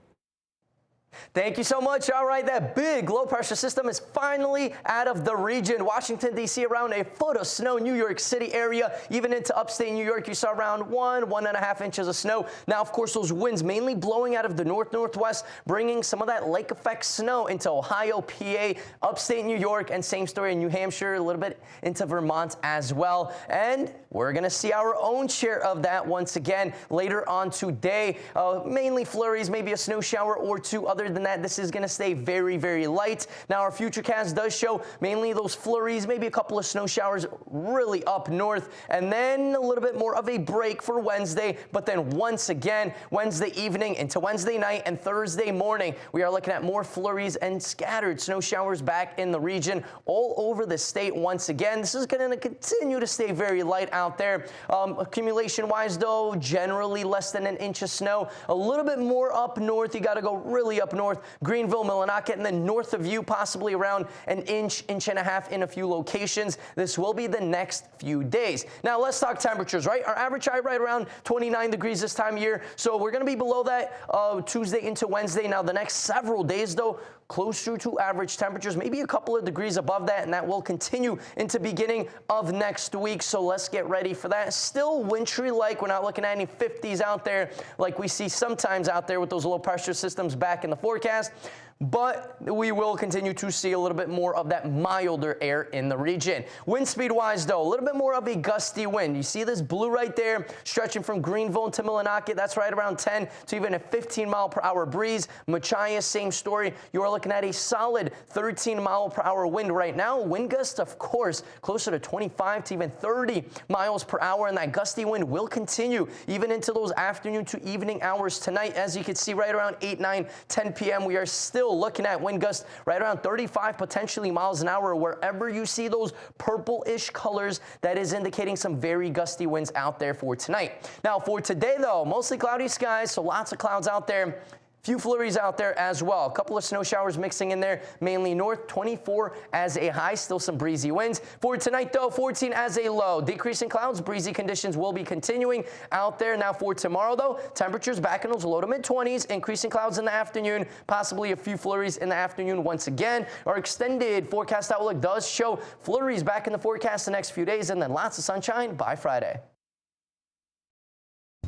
Thank you so much. All right, that big low pressure system is finally out of the region. Washington, D.C., around a foot of snow. New York City area, even into upstate New York, you saw around 1.5 inches of snow. Now, of course, those winds mainly blowing out of the northwest, bringing some of that lake effect snow into Ohio, PA, upstate New York, and same story in New Hampshire, a little bit into Vermont as well. And we're going to see our own share of that once again later on today. Mainly flurries, maybe a snow shower or two. Other than that, this is going to stay very, very light. Now, our futurecast does show mainly those flurries, maybe a couple of snow showers really up north, and then a little bit more of a break for Wednesday. But then once again, Wednesday evening into Wednesday night and Thursday morning, we are looking at more flurries and scattered snow showers back in the region all over the state once again. This is going to continue to stay very light out there. Accumulation-wise, though, generally less than an inch of snow. A little bit more up north. You got to go really up north. Greenville, Millinocket, and then north of you, possibly around an inch and a half in a few locations. This will be the next few days. Now, let's talk temperatures, right? Our average high right around 29 degrees this time of year. So we're going to be below that Tuesday into Wednesday. Now, the next several days, though, closer to average temperatures, maybe a couple of degrees above that, and that will continue into beginning of next week. So let's get ready for that. Still wintry-like. We're not looking at any 50s out there like we see sometimes out there with those low pressure systems back in the forecast. But we will continue to see a little bit more of that milder air in the region. Wind speed-wise, though, a little bit more of a gusty wind. You see this blue right there stretching from Greenville to Millinocket. That's right around 10 to even a 15-mile-per-hour breeze. Machias, same story. You are looking at a solid 13-mile-per-hour wind right now. Wind gusts, of course, closer to 25 to even 30 miles per hour, and that gusty wind will continue even into those afternoon to evening hours tonight. As you can see, right around 8, 9, 10 p.m., we are still looking at wind gusts right around 35 potentially miles an hour. Wherever you see those purple-ish colors, that is indicating some very gusty winds out there for tonight. Now for today, though, mostly cloudy skies, so lots of clouds out there. Few flurries out there as well. A couple of snow showers mixing in there, mainly north. 24 as a high, still some breezy winds. For tonight, though, 14 as a low. Decreasing clouds, breezy conditions will be continuing out there. Now for tomorrow, though, temperatures back in those low to mid-20s, increasing clouds in the afternoon, possibly a few flurries in the afternoon once again. Our extended forecast outlook does show flurries back in the forecast the next few days, and then lots of sunshine by Friday.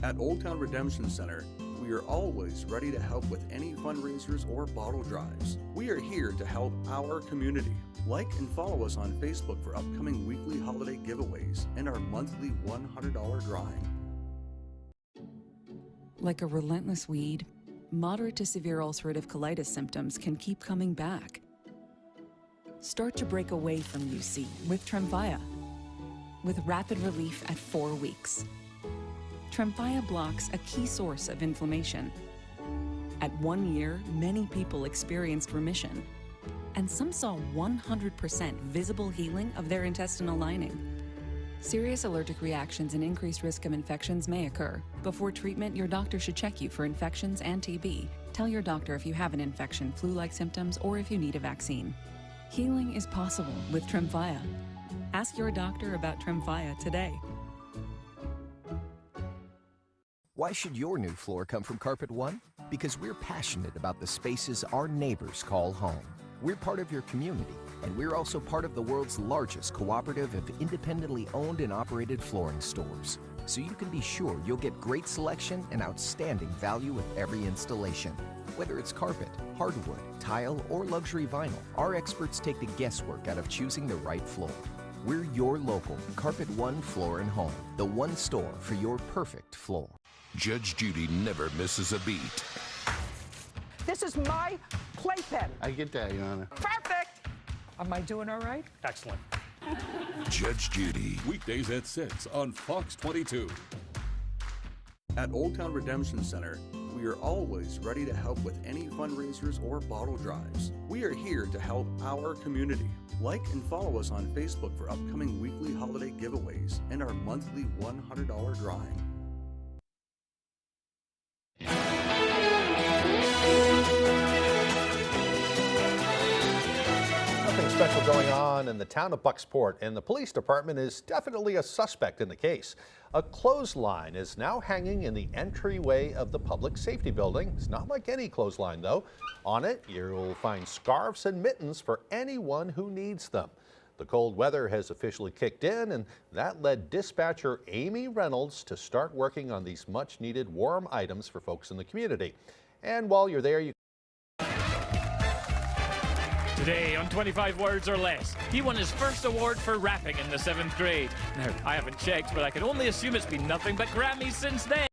At Old Town Redemption Center, we are always ready to help with any fundraisers or bottle drives. We are here to help our community. Like and follow us on Facebook for upcoming weekly holiday giveaways and our monthly $100 drawing. Like a relentless weed, moderate to severe ulcerative colitis symptoms can keep coming back. Start to break away from UC with Tremfya, with rapid relief at 4 weeks. Tremfya blocks a key source of inflammation. At 1 year, many people experienced remission, and some saw 100% visible healing of their intestinal lining. Serious allergic reactions and increased risk of infections may occur. Before treatment, your doctor should check you for infections and TB. Tell your doctor if you have an infection, flu-like symptoms, or if you need a vaccine. Healing is possible with Tremfya. Ask your doctor about Tremfya today. Why should your new floor come from Carpet One? Because we're passionate about the spaces our neighbors call home. We're part of your community, and we're also part of the world's largest cooperative of independently owned and operated flooring stores. So you can be sure you'll get great selection and outstanding value with every installation. Whether it's carpet, hardwood, tile, or luxury vinyl, our experts take the guesswork out of choosing the right floor. We're your local Carpet One Floor and Home, the one store for your perfect floor. Judge Judy never misses a beat. This is my playpen. I get that, Your Honor. Perfect. Am I doing all right? Excellent. Judge Judy, weekdays at 6 on Fox 22. At Old Town Redemption Center, we are always ready to help with any fundraisers or bottle drives. We are here to help our community. Like and follow us on Facebook for upcoming weekly holiday giveaways and our monthly $100 drawing. Nothing special going on in the town of Bucksport, and the police department is definitely a suspect in the case. A clothesline is now hanging in the entryway of the public safety building. It's not like any clothesline, though. On it, you'll find scarves and mittens for anyone who needs them. The cold weather has officially kicked in, and that led dispatcher Amy Reynolds to start working on these much-needed warm items for folks in the community. And while you're there, you Today on 25 Words or Less, he won his first award for rapping in the 7th grade. Now, I haven't checked, but I can only assume it's been nothing but Grammys since then.